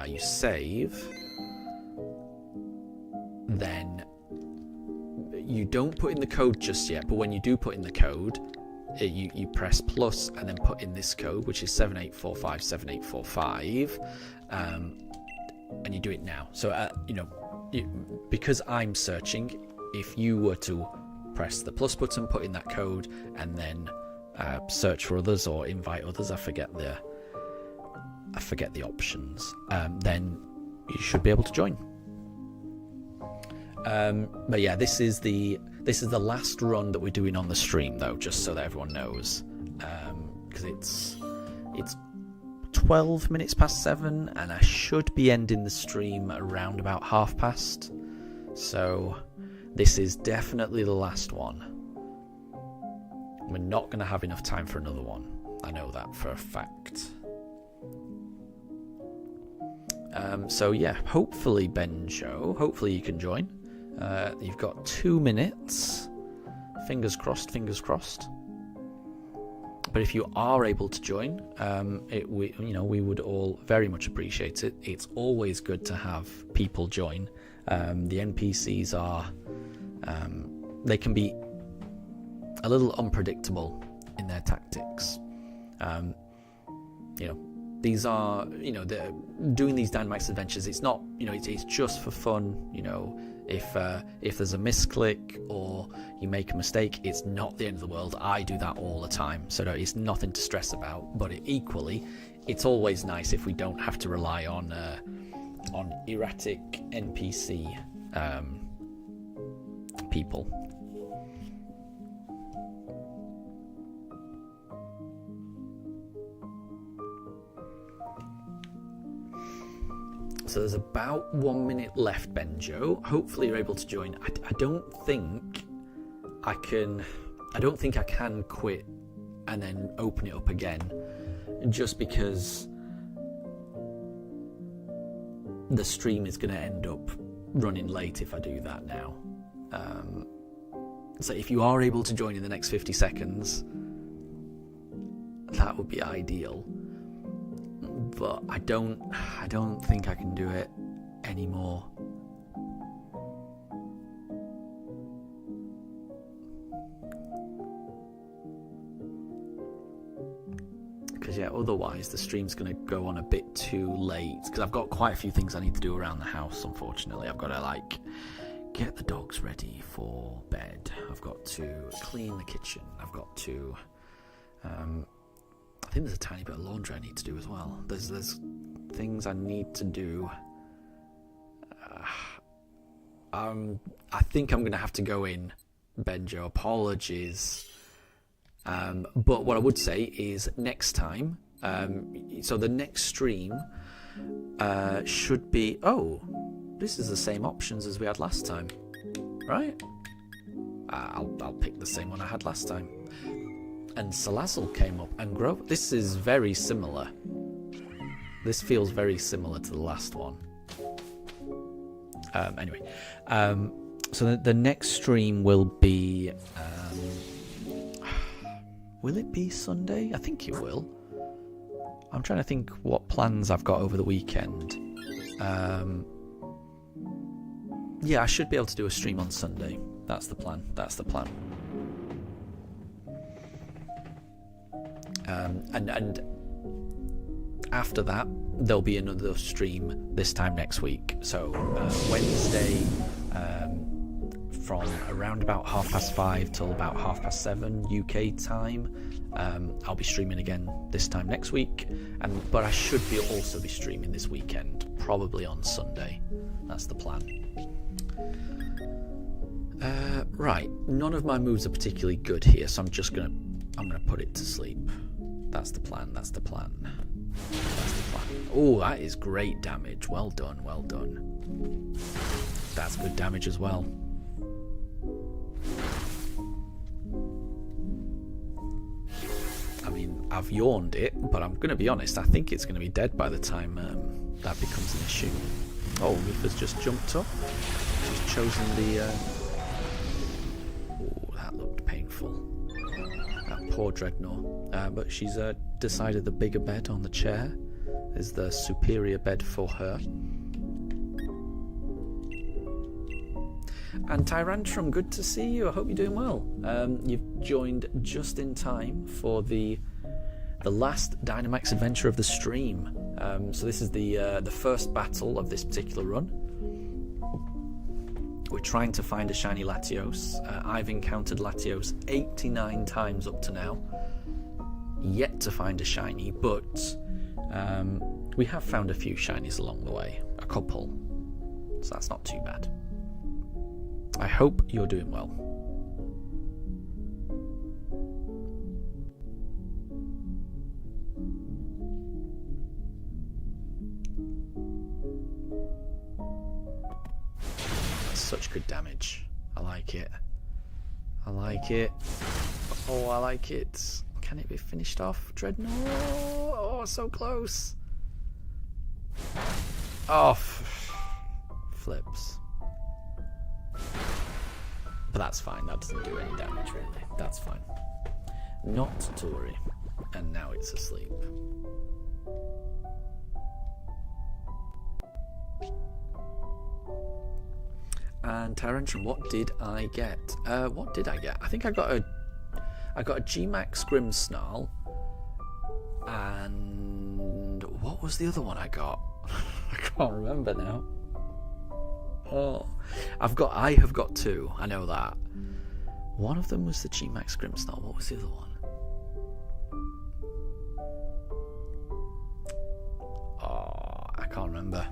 You save. Then you don't put in the code just yet, but when you do put in the code, you press plus and then put in this code, which is 78457845, and you do it now. So because I'm searching, if you were to press the plus button, put in that code, and then search for others or invite others, I forget the options, then you should be able to join. But yeah, this is the last run that we're doing on the stream, though, just so that everyone knows, because it's 12 minutes past 7, and I should be ending the stream around about past. So this is definitely the last one. We're not going to have enough time for another one. I know that for a fact. So yeah, hopefully Benjo, hopefully you can join. You've got 2 minutes. Fingers crossed, fingers crossed. But if you are able to join, we would all very much appreciate it. It's always good to have people join. The NPCs are, they can be a little unpredictable in their tactics. These are, they're doing these Dynamax adventures. It's not, it's just for fun. If there's a misclick or you make a mistake, it's not the end of the world. I do that all the time, so it's nothing to stress about. But equally, it's always nice if we don't have to rely on erratic NPC people. So there's about 1 minute left, Benjo. Hopefully you're able to join. I don't think I can quit and then open it up again, just because the stream is going to end up running late if I do that now. So if you are able to join in the next 50 seconds, that would be ideal. But I don't think I can do it anymore. Because otherwise the stream's going to go on a bit too late. Because I've got quite a few things I need to do around the house. Unfortunately, I've got to get the dogs ready for bed. I've got to clean the kitchen. I've got to. I think there's a tiny bit of laundry I need to do as well. There's things I need to do. I think I'm going to have to go in, Benjo. Apologies. But what I would say is next time, so the next stream should be... Oh, this is the same options as we had last time, right? I'll pick the same one I had last time. And Salazzle came up, and Grove. This is very similar. This feels very similar to the last one. Anyway, so the next stream will be... will it be Sunday? I think it will. I'm trying to think what plans I've got over the weekend. Yeah, I should be able to do a stream on Sunday. That's the plan. And after that, there'll be another stream this time next week. So Wednesday, from around about 5:30 till about 7:30 UK time, I'll be streaming again this time next week. But I should also be streaming this weekend, probably on Sunday. That's the plan. Right, none of my moves are particularly good here, so I'm gonna put it to sleep. That's the plan. That's the plan. Oh, that is great damage. Well done, well done. That's good damage as well. I mean, I've yawned it, but I'm going to be honest, I think it's going to be dead by the time that becomes an issue. Oh, Reaper's just jumped up. She's chosen the... Oh, that looked painful. That poor Dreadnought. But she's decided the bigger bed on the chair is the superior bed for her. And Tyrantrum, good to see you. I hope you're doing well. You've joined just in time for the last Dynamax adventure of the stream. So this is the first battle of this particular run. We're trying to find a shiny Latios. I've encountered Latios 89 times up to now. Yet to find a shiny, but we have found a few shinies along the way. A couple. So that's not too bad. I hope you're doing well. That's such good damage. I like it. I like it. Oh, I like it. Can it be finished off? Dreadnought. Oh, so close. Oh, flips. But that's fine, that doesn't do any damage really. That's fine. Not to worry. And now it's asleep. And Tyrantrum, what did I get? What did I get? I think I got a G-Max Grimmsnarl. And what was the other one I got? I can't remember now. Oh, I have got two. I know that. One of them was the G-Max Grimmsnarl. What was the other one? Oh, I can't remember.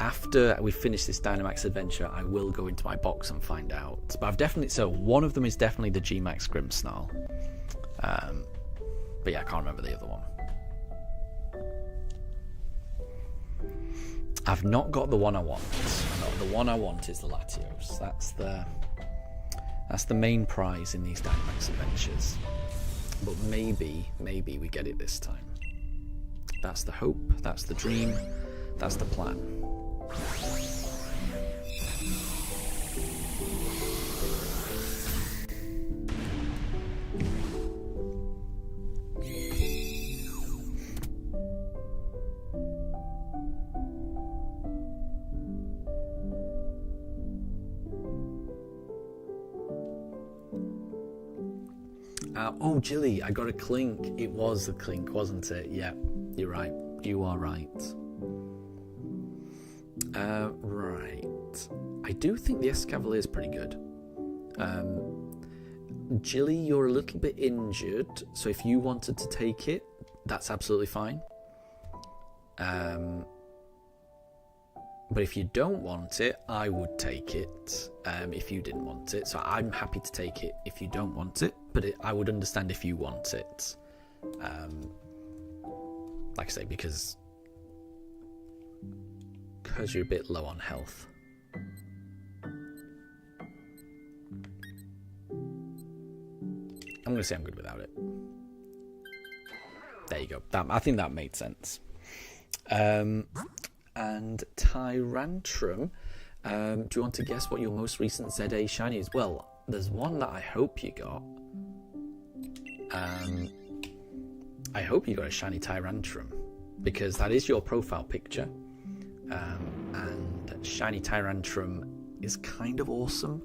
After we finish this Dynamax adventure, I will go into my box and find out. But so one of them is definitely the G-Max Grimmsnarl. But yeah, I can't remember the other one. I've not got the one I want. No, the one I want is the Latios. That's the main prize in these Dynamax adventures. But maybe we get it this time. That's the hope, that's the dream, that's the plan. Oh, Jilly, I got a Clink. It was a Clink, wasn't it? Yeah, you're right. You are right. Right. I do think the Escavalier is pretty good. Jilly, you're a little bit injured, so if you wanted to take it, that's absolutely fine. But if you don't want it, I would take it if you didn't want it. So I'm happy to take it if you don't want it, but I would understand if you want it. Like I say, because you're a bit low on health. I'm going to say I'm good without it. There you go. I think that made sense. And Tyrantrum, do you want to guess what your most recent ZA shiny is? Well, there's one that I hope you got. I hope you got a shiny Tyrantrum, because that is your profile picture. And shiny Tyrantrum is kind of awesome.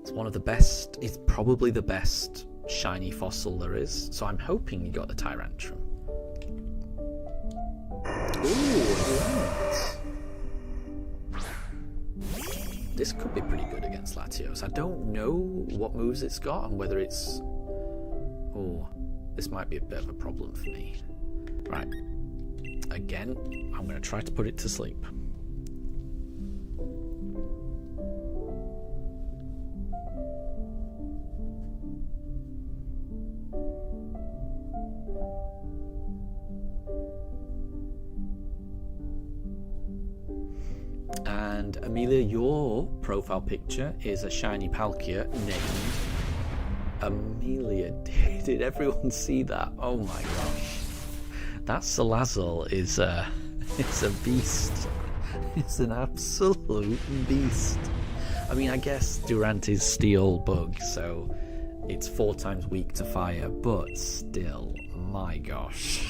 It's one of the best, it's probably the best shiny fossil there is. So I'm hoping you got the Tyrantrum. Ooh, this could be pretty good against Latios. I don't know what moves it's got and whether it's... Oh, this might be a bit of a problem for me. Right. Again, I'm going to try to put it to sleep. And Amelia, your profile picture is a shiny Palkia named Amelia. Did everyone see that? Oh my gosh. That Salazzle is it's a beast. It's an absolute beast. I mean, I guess Durant is steel bug, so it's 4 times weak to fire, but still, my gosh.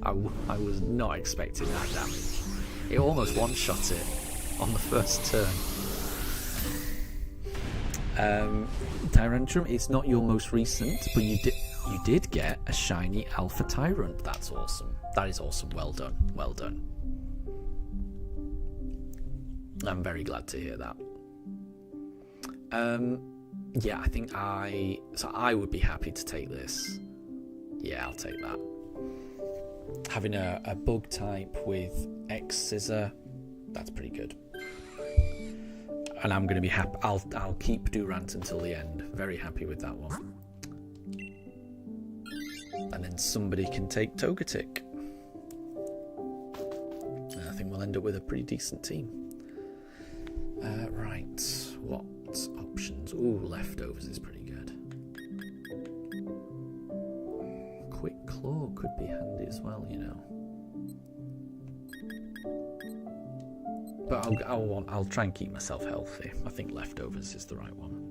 I was not expecting that damage. It almost one-shot it on the first turn. Tyrantrum, it's not your most recent, but you did get a shiny Alpha Tyrant. That's awesome. That is awesome. Well done. Well done. I'm very glad to hear that. Yeah, I think I would be happy to take this. Yeah, I'll take that. Having a bug type with X Scissor, that's pretty good. And I'm going to be happy. I'll keep Durant until the end. Very happy with that one. And then somebody can take Togetic. I think we'll end up with a pretty decent team. Right, what options? Ooh, Leftovers is pretty good. Quick Claw could be handy as well, you know. But I'll try and keep myself healthy. I think Leftovers is the right one.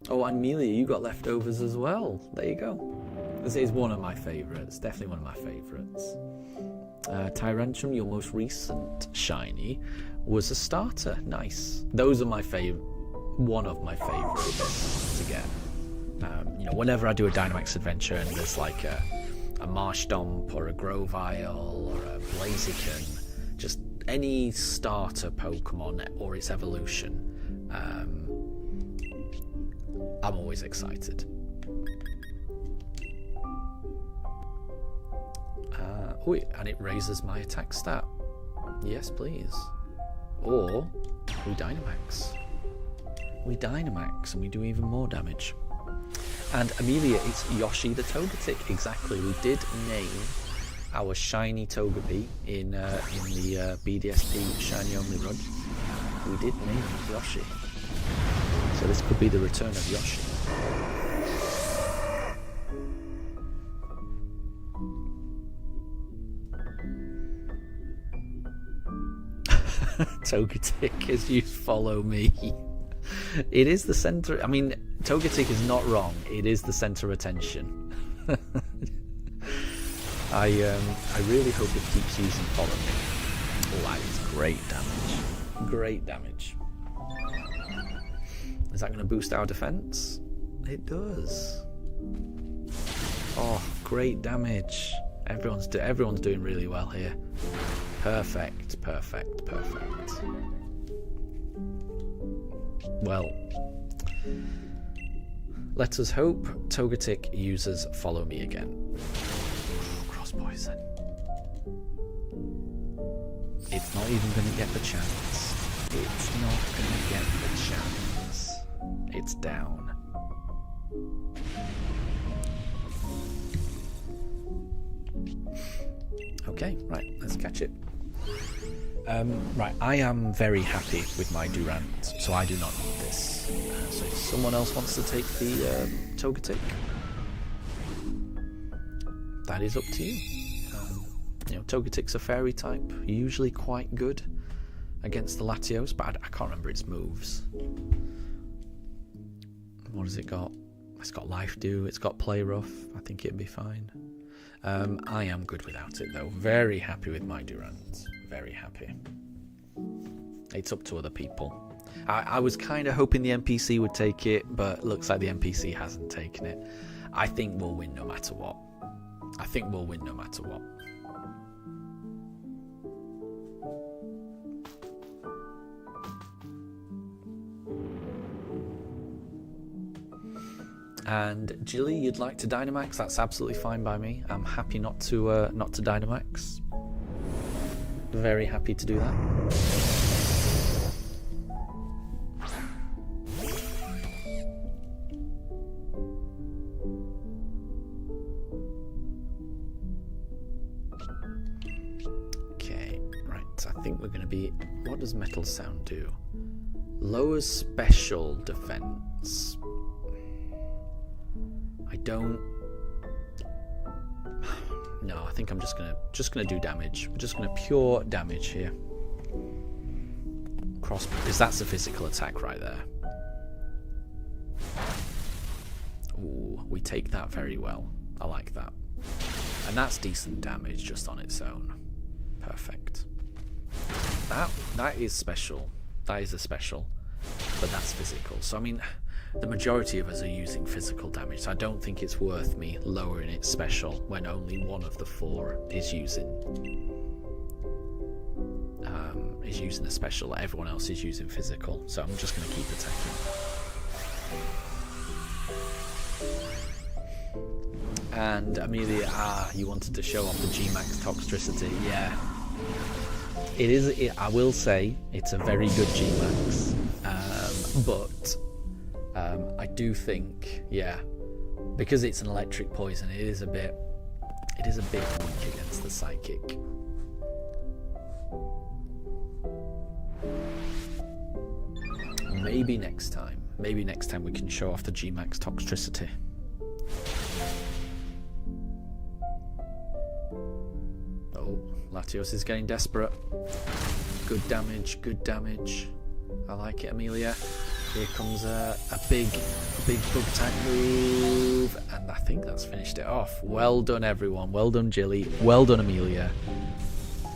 Oh, and Amelia, you got Leftovers as well. There you go. This is one of my favourites. Definitely one of my favourites. Tyrantrum, your most recent shiny, was a starter. Nice. Those are my favourite. One of my favourites to get. You know, whenever I do a Dynamax adventure and there's like a Marshtomp or a Grovyle or a Blaziken, just any starter Pokemon or its evolution, I'm always excited. Oh, and it raises my attack stat. Yes, please. Or we Dynamax. We Dynamax and we do even more damage. And Amelia, it's Yoshi the Togetic. Exactly. We did name our shiny Togepi in the BDSP Shiny Only Run. We did name it Yoshi. So this could be the return of Yoshi. Togetic has used Follow Me. It is the centre. I mean, Togetic is not wrong. It is the centre of attention. I really hope it keeps using Follow Me. Oh, that is great damage. Great damage. Is that going to boost our defense? It does. Oh, great damage. Everyone's doing really well here. Perfect, perfect, perfect. Well, let us hope Togetic uses Follow Me again. Cross Poison. It's not even going to get the chance. It's not going to get the chance. It's down. Okay, right, let's catch it. Right, I am very happy with my Durant, so I do not need this. So if someone else wants to take the Togetic, that is up to you. You know, Togetic's a fairy type, usually quite good against the Latios, but I can't remember its moves. What has it got? It's got Life Dew, it's got Play Rough. I think it'd be fine. I am good without it though. Very happy with my Durant. Very happy. It's up to other people. I was kind of hoping the NPC would take it, but looks like the NPC hasn't taken it. I think we'll win no matter what. I think we'll win no matter what. And Jilly, you'd like to Dynamax? That's absolutely fine by me. I'm happy not to Dynamax. Very happy to do that. Okay, right. I think we're going to be... What does Metal Sound do? Lowers special defense. I don't... No, I think I'm just gonna do damage. We're just gonna pure damage here. Cross, because that's a physical attack right there. Ooh, we take that very well. I like that. And that's decent damage just on its own. Perfect. That is special. That is a special. But that's physical. So I mean, the majority of us are using physical damage, so I don't think it's worth me lowering its special when only one of the 4 is using a special. Everyone else is using physical, so I'm just going to keep attacking. And Amelia, you wanted to show off the G-Max Toxtricity. Yeah, it is. I will say it's a very good G-Max, but I do think, yeah, because it's an electric poison, it is a bit weak against the psychic. Maybe next time we can show off the G-Max Toxtricity. Oh, Latios is getting desperate. Good damage, good damage. I like it, Amelia. Here comes a big bug type move, and I think that's finished it off. Well done, everyone. Well done, Jilly. Well done, Amelia.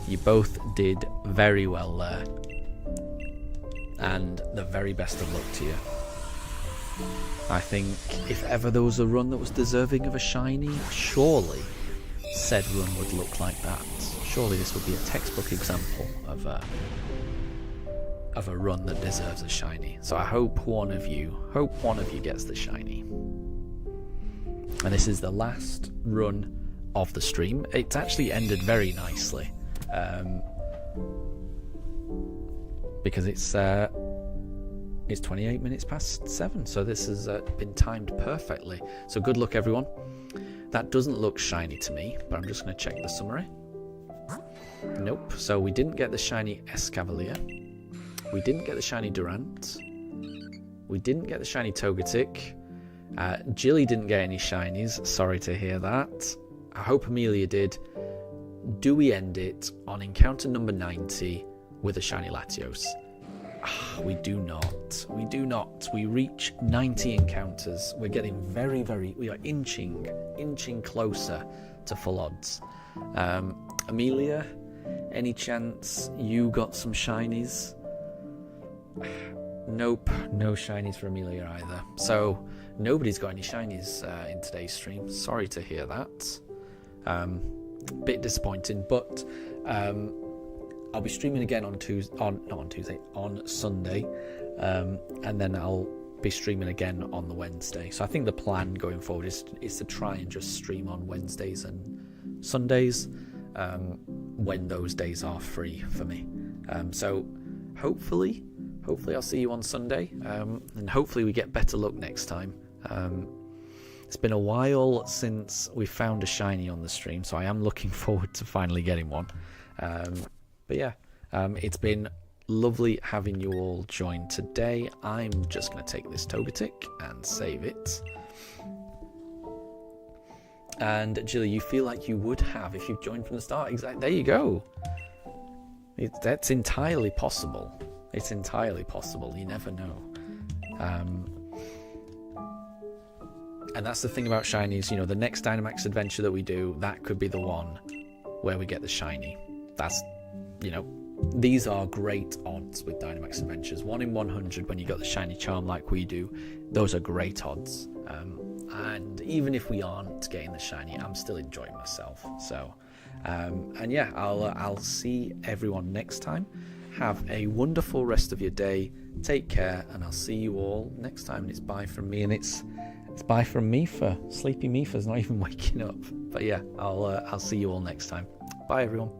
You both did very well there. And the very best of luck to you. I think if ever there was a run that was deserving of a shiny, surely said run would look like that. Surely this would be a textbook example of a run that deserves a shiny. So I hope one of you gets the shiny. And this is the last run of the stream. It's actually ended very nicely, because it's 28 minutes past 7, so this has been timed perfectly. So good luck, everyone. That doesn't look shiny to me, but I'm just going to check the summary. Nope. So we didn't get the shiny Escavalier. We didn't get the shiny Durant. We didn't get the shiny Togetic. Jilly didn't get any shinies. Sorry to hear that. I hope Amelia did. Do we end it on encounter number 90 with a shiny Latios? We do not. We do not. We reach 90 encounters. We're getting we are inching closer to full odds. Amelia, any chance you got some shinies? Nope, no shinies for Amelia either. So nobody's got any shinies in today's stream. Sorry to hear that. Bit disappointing, but I'll be streaming again on Sunday, and then I'll be streaming again on the Wednesday. So I think the plan going forward is to try and just stream on Wednesdays and Sundays, when those days are free for me. So hopefully I'll see you on Sunday, and hopefully we get better luck next time. It's been a while since we found a shiny on the stream, so I am looking forward to finally getting one. But yeah, it's been lovely having you all join today. I'm just going to take this Togetic and save it. And Jilly, you feel like you would have if you've joined from the start. Exactly. There you go. That's entirely possible. It's entirely possible. You never know. And that's the thing about shinies. You know, the next Dynamax adventure that we do, that could be the one where we get the shiny. That's, you know, these are great odds with Dynamax adventures. 1 in 100 when you got the shiny charm like we do. Those are great odds. And even if we aren't getting the shiny, I'm still enjoying myself. So, and yeah, I'll see everyone next time. Have a wonderful rest of your day. Take care, and I'll see you all next time. And it's bye from me, and it's it's bye from Mifa. Sleepy Mifa's not even waking up. But yeah, I'll see you all next time. Bye, everyone.